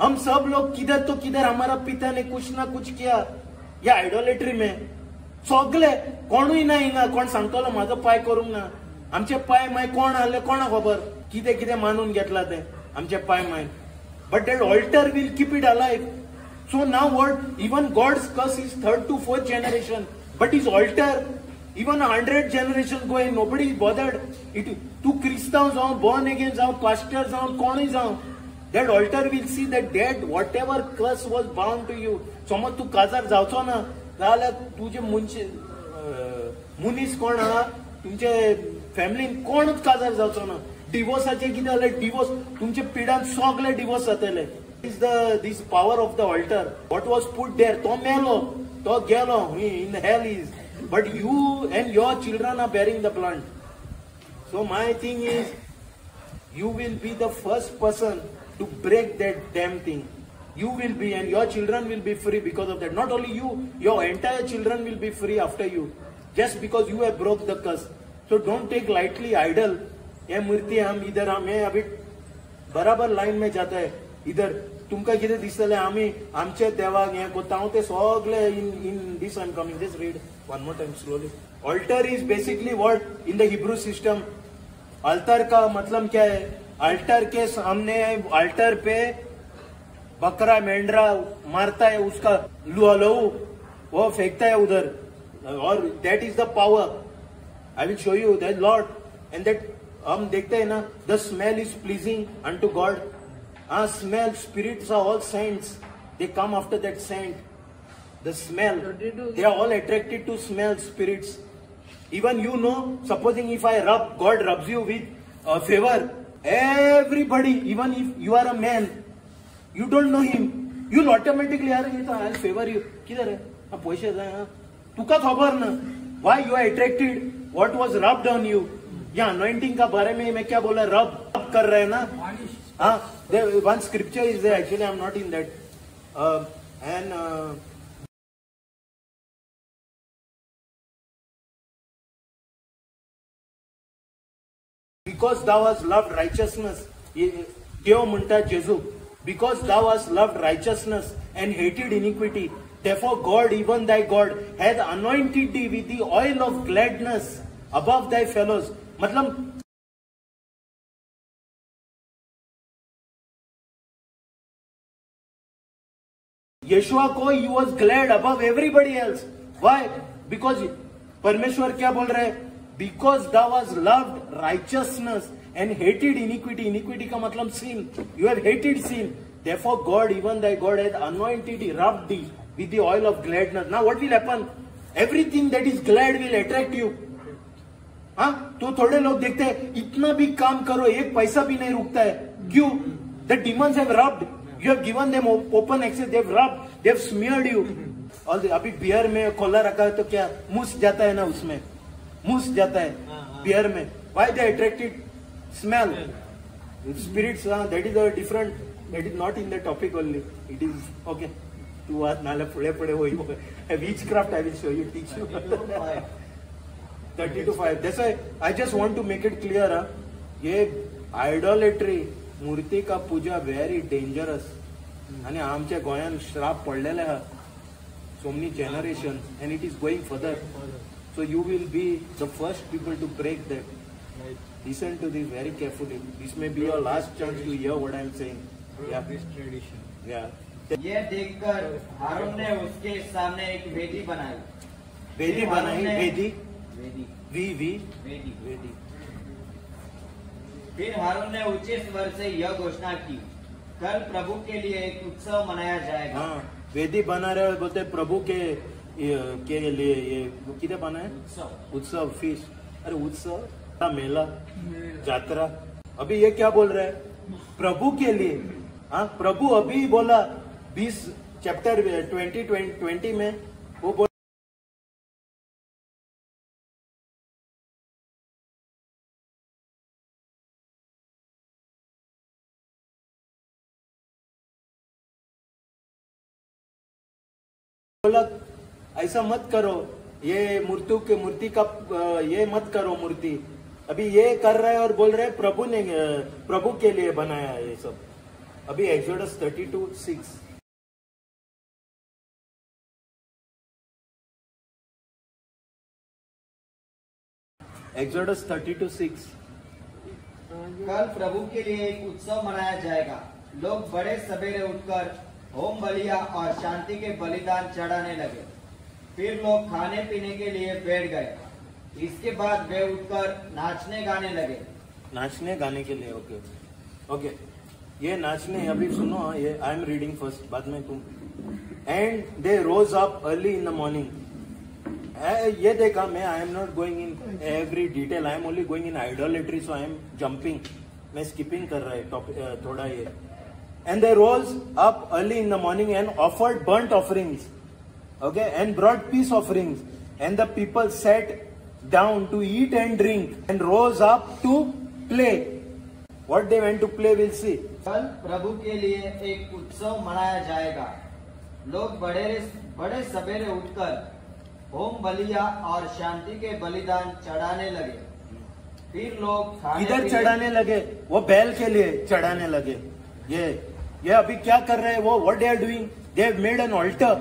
हम सब लोग किधर तो किधर हमारा पिता ने कुछ ना कुछ किया या आयडोलेट्री में. सगळे कोणूय ना हिंगा कोण सांगतलो म्हाजो पाय करूंक ना. आमचे पाय माय कोण आहले कोणा खबर कितें कितें मानून घेतला ते आमचे पाय माय. But that altar will keep it alive. So now what? Even God's curse is 3rd to 4th generation, but His altar, even 100 generations going, nobody is bothered. तू क्रिस्ताव जाओ, born again जाओ, pastor जाओ, कोणीय जाओ, that altar will see that whatever curse was bound to you. समज तू काजार जावचो ना जाल्यार तुझे मुनीस कोण आहा तुमचे फॅमिलीन कोणूच काजार जावचो ना. डिवोर्साचे कितें जालें, डिवोर्स तुमचे पिढ्यान सगळे डिवोर्स जातले. Is this power of the altar? What was put there? To melo, to gelo, in hell is. But you and your children are bearing the blunt. So my thing is, you will be the first person to break that damn thing. You will be, and your children will be free because of that. Not only you, your entire children will be free after you, just because you have broke the curse. So don't take lightly idol. ये मूर्ति हम इधर हमें अभी बराबर line में जाता है. इधर तुमका कितें दिसतले आमी आमचे देवाक हें कोत्ता हांव ते सगळे in this I am coming. Just read one more time slowly. Altar is basically what in the Hebrew system. Altar का मतलब क्या है? अल्टर के सामने अल्टर पे बकरा मेंढरा मारता है, उसका लहू वो फेंकता है उधर, और that is the power. I will show you that Lord. And that हम देखते हैं ना, the smell is pleasing unto God. Smell, spirits are all saints. They come after that saint. The smell. They are all attracted to smell, spirits. Even you know, supposing if I rub, God rubs you with favor. Everybody, even if you are a man, you don't know him, you'll automatically, I'll favor you. किधर है? हाँ पैसे जाए हाँ. तुका खबर ना? Why you are attracted? What was rubbed on you? या anointing का बारे में मैं क्या बोला? रब कर रहे हैं ना? There one scripture is there. Actually, I'm not in that. Because thou hast loved righteousness, देव म्हणता जेजू, because thou hast loved righteousness and hated iniquity, therefore God, even thy God, hath anointed thee with the oil of gladness above thy fellows. मतलब यशुआ को he was glad above everybody else. Why? Because परमेश्वर क्या बोल रहे हैं? Because thou hast loved righteousness and hated iniquity. Iniquity का मतलब sin. You have hated sin. Therefore God, even thy God, hath anointed thee, rubbed thee with the oil of gladness. Now what will happen? Everything that is glad will attract you. हाँ, तो थोड़े लोग देखते हैं इतना भी काम करो एक पैसा भी नहीं रुकता है. क्यों? The demons have rubbed. You have given them open access. They've rubbed, they've smeared you. और अभी बियर में खोला रखा है तो क्या मूस जाता है ना, उसमें मूस जाता है बियर में. Why they attracted? Smell. Spirits, that is a different. That is not in the topic only. It is okay. तू आज नाले पुढे पुढे होई. Witchcraft I will show you, teach you. 30 to 5. That's why I just want to make it clear. ये आयडॉलेट्री मूर्ती का पूजा very dangerous आणि आमच्या गोंयान श्राप पडलेले आहा so many generations and it is going further, so you will be the first people to break that. Listen to this very carefully. This may be your last chance to hear what I am saying. Yeah, this tradition. Yeah. ये देखकर हारून ने उसके सामने एक वेदी बनाई। वेदी बनाई, वेदी वेदी वेदी। फिर हारून ने ऊंचे स्वर से यह घोषणा की, कल प्रभु के लिए एक उत्सव मनाया जाएगा। हाँ, वेदी बना रहे बोलते प्रभु के लिए ये किधर बना है? उत्सव फीस। अरे उत्सव का मेला यात्रा। अभी ये क्या बोल रहा है? प्रभु के लिए। हाँ, प्रभु अभी बोला 20 चैप्टर 20 में वो बोल बोला ऐसा मत करो, ये मूर्ति का ये मत करो मूर्ति। अभी ये कर रहे हैं और बोल रहे हैं प्रभु के लिए बनाया ये सब। अभी एक्सोडस 32:6 एक्सोडस 32:6 कल प्रभु के लिए एक उत्सव मनाया जाएगा। लोग बड़े सवेरे उठकर होम बलियां और शांति के बलिदान चढ़ाने लगे। फिर लोग खाने पीने के लिए बैठ गए। इसके बाद वे उठकर नाचने गाने लगे। नाचने गाने के लिए ओके ये नाचने अभी सुनो। ये आई एम रीडिंग फर्स्ट, बाद में तुम। And they rose up early in the morning. ये देखा मैं, I am not going in every detail, I am only going in idolatry, so I am jumping, मैं स्किपिंग कर रहा है थोड़ा ये। And they rose up early in the morning and offered burnt offerings, okay, and brought peace offerings. And the people sat down to eat and drink and rose up to play. What they went to play, we'll see. कल प्रभु के लिए एक उत्सव मनाया जाएगा। लोग बड़े सवेरे उठकर होम बलियां और शांति के बलिदान चढ़ाने लगे। फिर लोग इधर चढ़ाने लगे, वो बैल के लिए चढ़ाने लगे। ये अभी क्या कर रहे हैं वो? What they are doing? They have made an altar,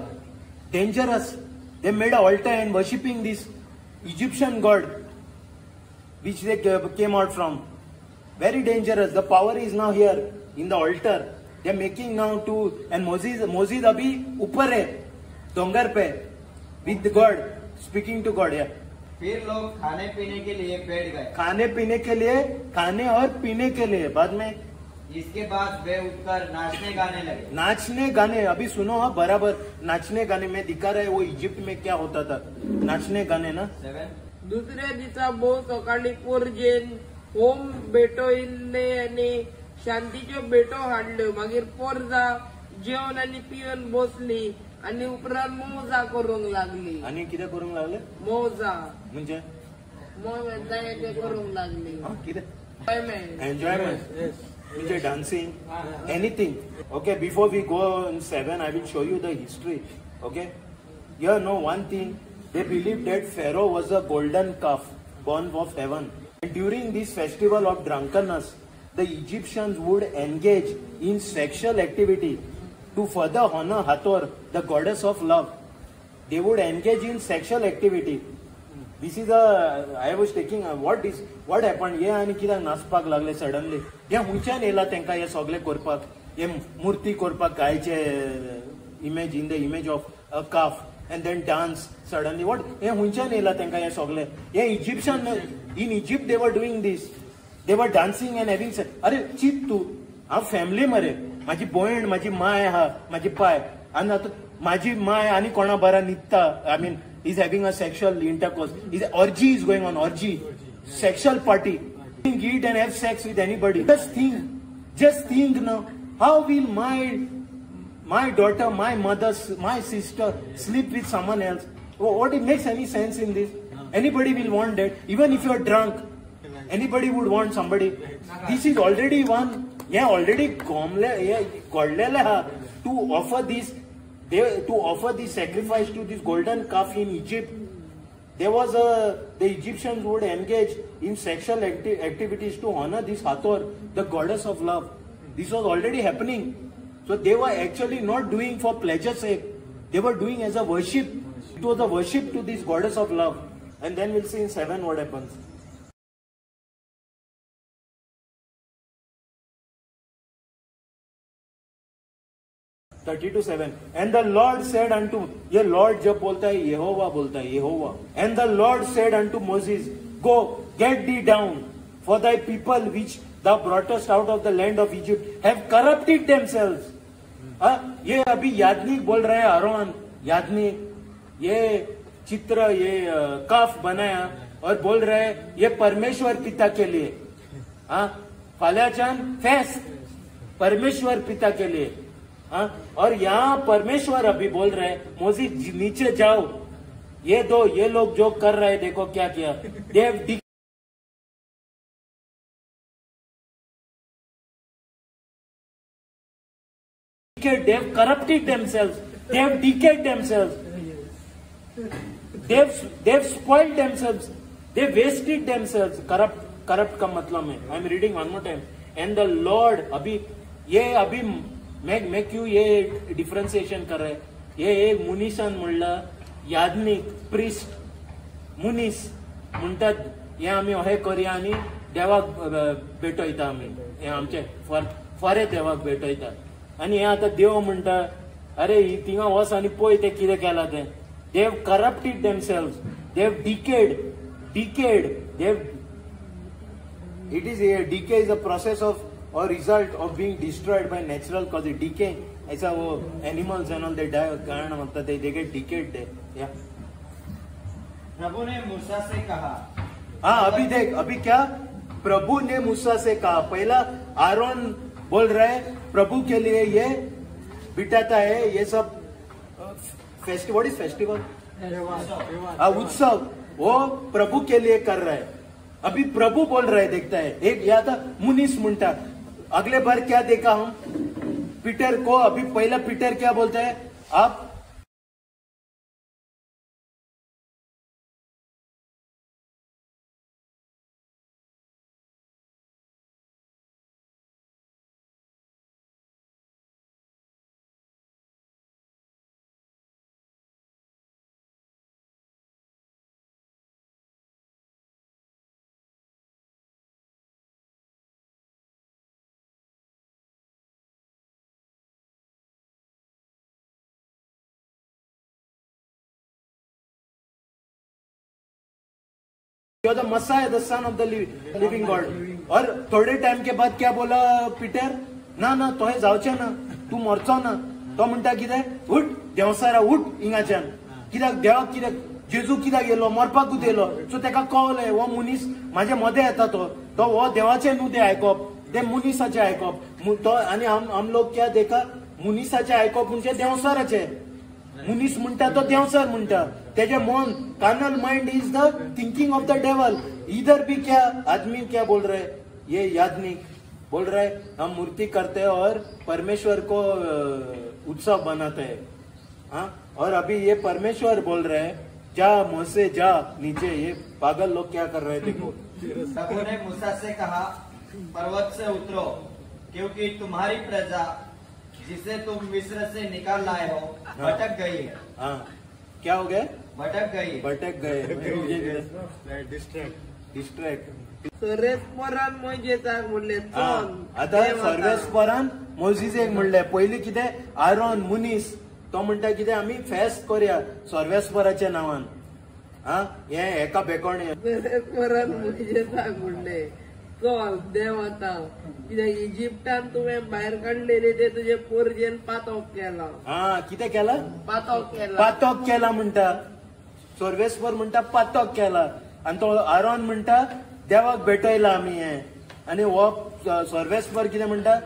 dangerous. They made a altar and worshipping this Egyptian god which they came out from. Very dangerous. The power is now here in the altar. They are making now to, and Moses अभी ऊपर है डोंगर पे with God, speaking to God. Yeah. फिर लोग खाने पीने के लिए बैठ गए। खाने पीने के लिए, खाने और पीने के लिए। बाद में इसके बाद वे उठकर नाचने गाने लगे। नाचने गाने अभी सुनो। हाँ, बराबर नाचने गाने में दिखा रहे वो इजिप्ट में क्या होता था, नाचने गाने ना। 7 दुसऱ्या दिसा भोव सकाळी पोरजेन होम बेटो इल्ले आणि शांतीच्यो बेटो हाडल्यो। मागीर पोरजा जेवण आणि पिवन बसली आणि उपरांत मोजा करूंक लागली। आणि कितें करूंक लागले? मोजा म्हणजे मोजाचे करूंक लागली। कितें? एन्जॉयमेंट म्हणजे dancing, anything. Okay, before we go on 7, I will show you the history. Okay, here know one thing. They believed that Pharaoh was a golden calf born of heaven. And during this festival of drunkenness, the Egyptians would engage in sexual activity to further honor Hathor, the goddess of love. They would engage in sexual activity. This is I was taking what happened. ये आणि कित्याक नाचपाक लागले suddenly? हे हुंयच्यान येयला तेंका हे सगळे करपाक, हे मूर्ती करपाक गायचे image in the image of a calf and then dance suddenly. What? हे हुंयच्यान येयला तेंका हे सगळे? हे Egyptian, in Egypt they were doing this. They were dancing and having sex. अरे चित तू, हांव फॅमिली मरे, माझी भयण, माझी माय आहा, माझी पाय, आणि आता माझी माय आणि कोणा बरा न्हिदता, I mean is having a sexual intercourse. Orgy is going on, orgy, sexual party. Eat and have sex with anybody. Just think now, how will my daughter, my mother, my sister sleep with someone else? What it makes any sense in this? Anybody will want that. Even if you are drunk, anybody would want somebody. This is already one. Yeah, already to offer this. To offer this sacrifice to this golden calf in Egypt. there was the Egyptians would engage in sexual activities to honor this Hathor, the goddess of love. This was already happening. So they were actually not doing for pleasure's sake. They were doing as a worship. It was a worship to this goddess of love. And then we'll see in 7 what happens. (32:7) And the Lord said unto, ये Lord जब बोलता है यहोवा बोलता है, यहोवा. And the Lord said unto Moses, go, get thee down, for thy people which thou broughtest out of the land of Egypt have corrupted themselves. ये अभी यादनीक बोल रहे हैं, आरोन यादनीक, ये चित्र, ये काफ बनाया और बोल रहे हैं ये परमेश्वर पिता के लिए. फाल्याचान फेस्ट परमेश्वर पिता के लिए. और यहाँ परमेश्वर अभी बोल रहे हैं मोज़ेस नीचे जाओ, ये लोग जो कर रहे हैं देखो क्या किया. They've corrupted themselves. They've decayed themselves. They've spoiled themselves. They wasted themselves. Corrupt का मतलब है. I'm reading one more time. And the Lord अभी मैं क्यों ये डिफरेंशिएशन कर रहे. ये एक मुनिसान म्हणलं, याज्ञिक प्रिस्ट मुनीस म्हणतात हे आम्ही अहे करूया आणि देवाक भेटयता. आम्ही हे आमचे फरे देवाक भेटयता. आणि हे आता देव म्हणता अरे थिंगा वच आणि पळय ते कितें केला ते. They've corrupted themselves. They've decayed. It is decay is a process of or result of being destroyed by natural causes. Decay, ऐसा वो animals and all they die कारण मतलब they get decayed there. Yeah. प्रभु ने मूसा से कहा. अभी देख, अभी क्या प्रभु ने मूसा से कहा. पहला आरोन बोल रहा है प्रभु के लिए ये बिठाता है ये सब फेस्टिवल. What is festival? उत्सव. वो प्रभु के लिए कर रहा है. अभी प्रभु बोल रहे देखता है. एक या था मुनीस मुंटा. अगले बार क्या देखा हम पीटर को. अभी पहला पीटर क्या बोलता है, आप You're the Messiah, the Son of the living God. और थोड़े टाइम के बाद क्या बोला पीटर, ना तो हे जावचे ना, तू मरचो ना. तो म्हणटा कितें, उठ देवसारा उठ हिंगाच्यान. कित्याक देवाक कित्याक जेजू कित्याक येलो, मरपाकूच येलो. सो तेका कळलें वो मनीस म्हाजे मदें येता तो हो देवाचे न्हू ते आयकप, ते मुनीसाचे आयकप. तो आनी हम लोग क्या देखा, मुनीसाचे आयकप म्हणजे देवसाराचे. मुनीस म्हणटा तो देवसार म्हणटा. तेजे मन carnal mind is the thinking of the devil. इधर भी क्या आदमी क्या बोल रहे, ये याज्ञिक बोल रहे हम मूर्ति करते हैं और परमेश्वर को उत्सव बनाते हैं. और अभी ये परमेश्वर बोल रहे हैं जा मोसे जा नीचे. ये पागल लोग क्या कर रहे हैं देखो. प्रभु ने मूसा से कहा पर्वत से उतरो, क्योंकि तुम्हारी प्रजा जिसे तुम मिस्र से निकाल लाए हो भटक गई है. क्या हो गए, भटक गए. डिस्ट्रॅक्ट. सर्वेस्परान मोजेसाक म्हणले चल. आता सर्वेस्परान मोजीसेक म्हणले. पयलीं कितें आरोन मुनीस तो म्हणटा कितें आमी फेस्त करूया सर्वेस्पराच्या नांवान. हे एका बेकोणे. सर्वेस्परान मोजेसाक म्हणले चल देव आता कित्याक इजिप्टान तुवें भायर काडलेले ते तुजे पोरजेन पातोक केला. कितें केला, पातोक केला म्हणटा. सर्वेस्पर म्हणटा पातोक केला. आणि तो आरोन म्हणटा देवाक भेटयला आमी हे. आणि हो सर्वेस्पर कितें म्हणटा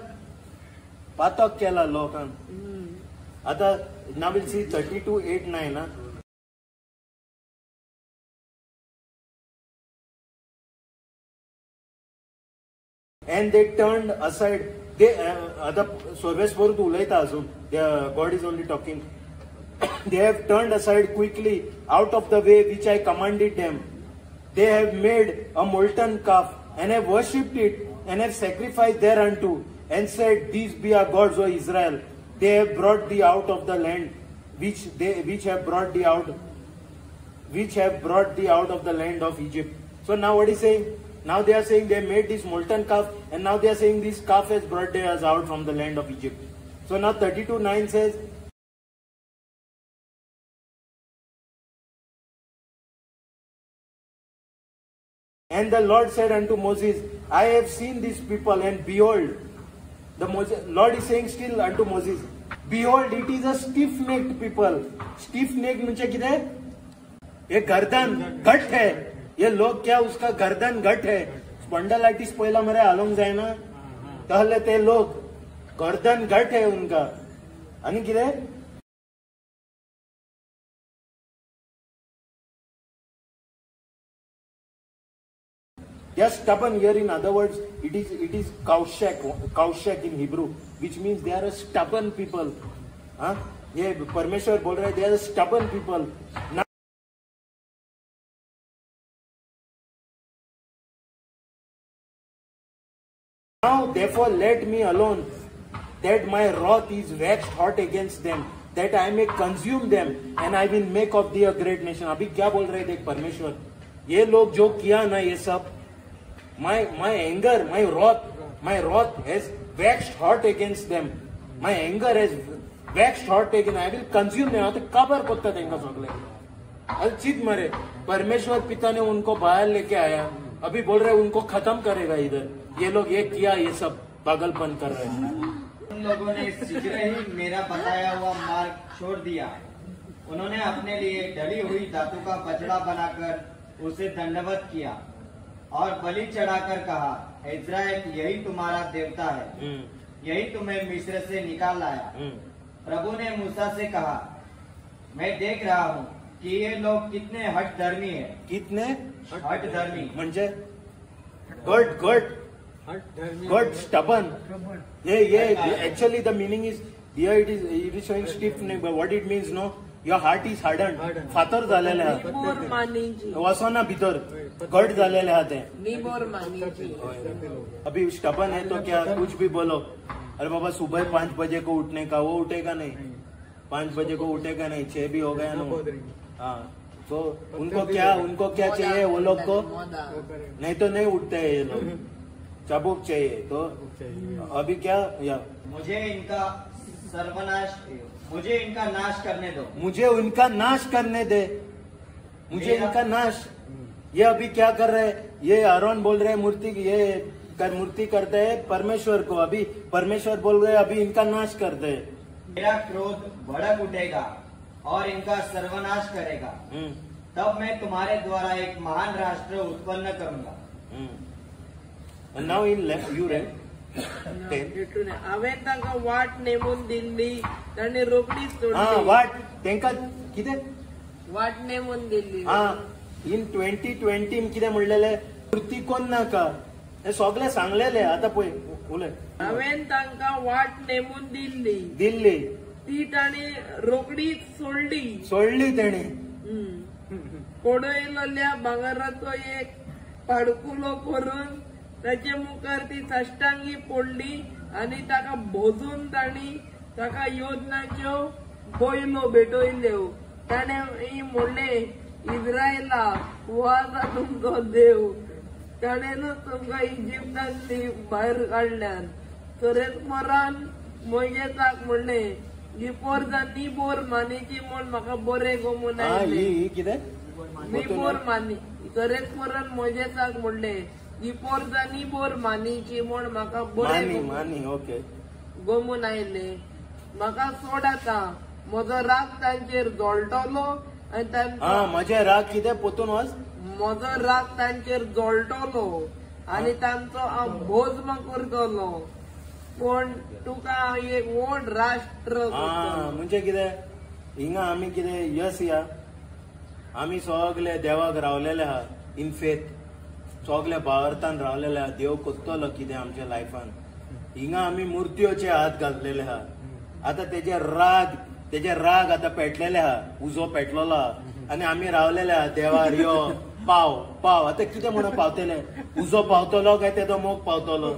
पातोक केला लोकांक. आता नाव will see 32:8-9. And they turned aside. They आता सर्वेस्पर उलयता अजून. God is only talking. They have turned aside quickly out of the way which I commanded them. They have made a molten calf and have worshipped it and have sacrificed thereunto and said, These be our gods, O Israel. They have brought thee out of the land which have brought thee out of the land of Egypt. So now what is saying? Now they are saying they made this molten calf, and now they are saying this calf has brought us out from the land of Egypt. So now 32:9 says, And the Lord said unto Moses, I have seen these people, and behold, Lord is saying still unto Moses, behold, it is a stiff-necked people. Stiff-necked म्हणजे किती? ये गर्दन गट है. ये लोग क्या उसका गर्दन गट है. स्पॉन्डिलाइटिस पहिला मरे आलोंग जाए ना, तहले ते लोग गर्दन गट है उनका. आणि किती? They are stubborn here. In other words, it is kaushak in Hebrew, which means they are a stubborn people. हाँ, ये परमेश्वर बोल रहे हैं, they are a stubborn people. Now, therefore, let me alone, that my wrath is waxed hot against them, that I may consume them, and I will make of thee a great nation. अभी क्या बोल रहे थे परमेश्वर? ये लोग जो किया ना ये सब, my anger, my wrath has waxed hot against them. My anger has waxed hot against. I will consume them. आता काबर कोत्ता देंगा सगले. अलचित मरे. परमेश्वर पिता ने उनको बाहर लेके आया. अभी बोल रहे उनको खत्म करेगा इधर. ये लोग ये किया, ये सब पागलपन कर रहे हैं. उन लोगों ने शीघ्र ही मेरा बताया हुआ मार्ग छोड़ दिया. उन्होंने अपने लिए ढली हुई धातु का बछड़ा बनाकर उसे दंडवत किया और बलि चढ़ाकर कहा, इज़राइल यही तुम्हारा देवता है, यही तुम्हें मिस्र से निकाल लाया. प्रभु ने मूसा से कहा, मैं देख रहा हूँ कि ये लोग कितने हठ धर्मी है. कितने हठ धर्मी म्हणजे God stubborn. Actually the meaning is here it is showing stiff neck, but what it means, no, your heart is hardened. फातर झालेले आहात. निबोर मानीची. वसना भीतर गट झालेले आहात. निबोर मानीची. अभी स्टबन है तो क्या कुछ भी बोलो. अरे बाबा सुबह 5 बजे को उठने का, वो उठेगा नहीं. 5 बजे को उठेगा नहीं, 6 भी हो गया ना. हाँ, तो उनको क्या चाहिए वो लोग को? नहीं तो नहीं उठते हैं ये लोग. चाबुक चाहिए. तो अभी क्या या मुझे इनका नाश करने दो. मुझे उनका नाश करने दे. मुझे इनका नाश. ये अभी क्या कर रहे हैं? ये आरोन बोल रहे हैं मूर्ति करते हैं परमेश्वर को. अभी परमेश्वर बोल रहे अभी इनका नाश करते हैं. मेरा क्रोध भड़क उठेगा और इनका सर्वनाश करेगा. तब मैं तुम्हारे द्वारा एक महान राष्ट्र उत्पन्न करूंगा. And now in you read 10. हांवें तांकां वाट नेमून दिल्ली, तांणी रोखडीच सोडली. हाँ, वाट तेंका कितें वाट नेमून दिल्ली. हाँ, in 2020 कितें म्हणलेले? मूर्ती कोण नाका हे सगळे सांगलेले. आता पळय उलय. हांवें तांकां वाट नेमून दिल्ली ती तांणी रोखडीच सोडली तेणी. पडयलेल्या भांगराचो एक पाडकुलो करून ताचे मुखार ती साश्टांगी पडली आणि ताका भोजून तांणी ताका योजनाच्यो बैलो भेटयल्यो. ताणें म्हणले, इस्रायला हो आसा तुमचो देव. ताणेनूच तुमकां इजिप्तांतली भायर काडल्यात. चोरेस्मरान मोइजेसाक म्हणले, निपोर निबोर मानेची म्हण म्हाका बरें गमून आयलें. कितें निबोर मानी. चोरेस्मरान मोइजेसाक म्हणले, निबोर मानीची म्हण म्हाका बरें ओके गमून आयले. म्हाका सोड आता. म्हजो राग तांचेर जळटलो आनी म्हजे राग कितें पोतून वच. म्हजो राग तांचेर जळटलो आनी तांचो हांव भोजम करतलो. पण तुका एक व्हड राष्ट्र. म्हणजे कितें हिंगा आमी कितें यस या आमी सगळे देवाक रावलेले आहा. इन फेथ सगळे भावार्थान रावलेले आहा. देव कोत्तलो कितें आमच्या लायफान. हिंगा आमी मुर्त्योचे हात घातलेले आहा. आता तेजे राग तेजे राग आता पेटलेले आहा, उजो पेटलेलो आहा आणि आम्ही रावलेले आहा देवार यो पाव पाव. आता कितें म्हणून पावतले? उजो पावतलो काय तेजो मोग पावतलो?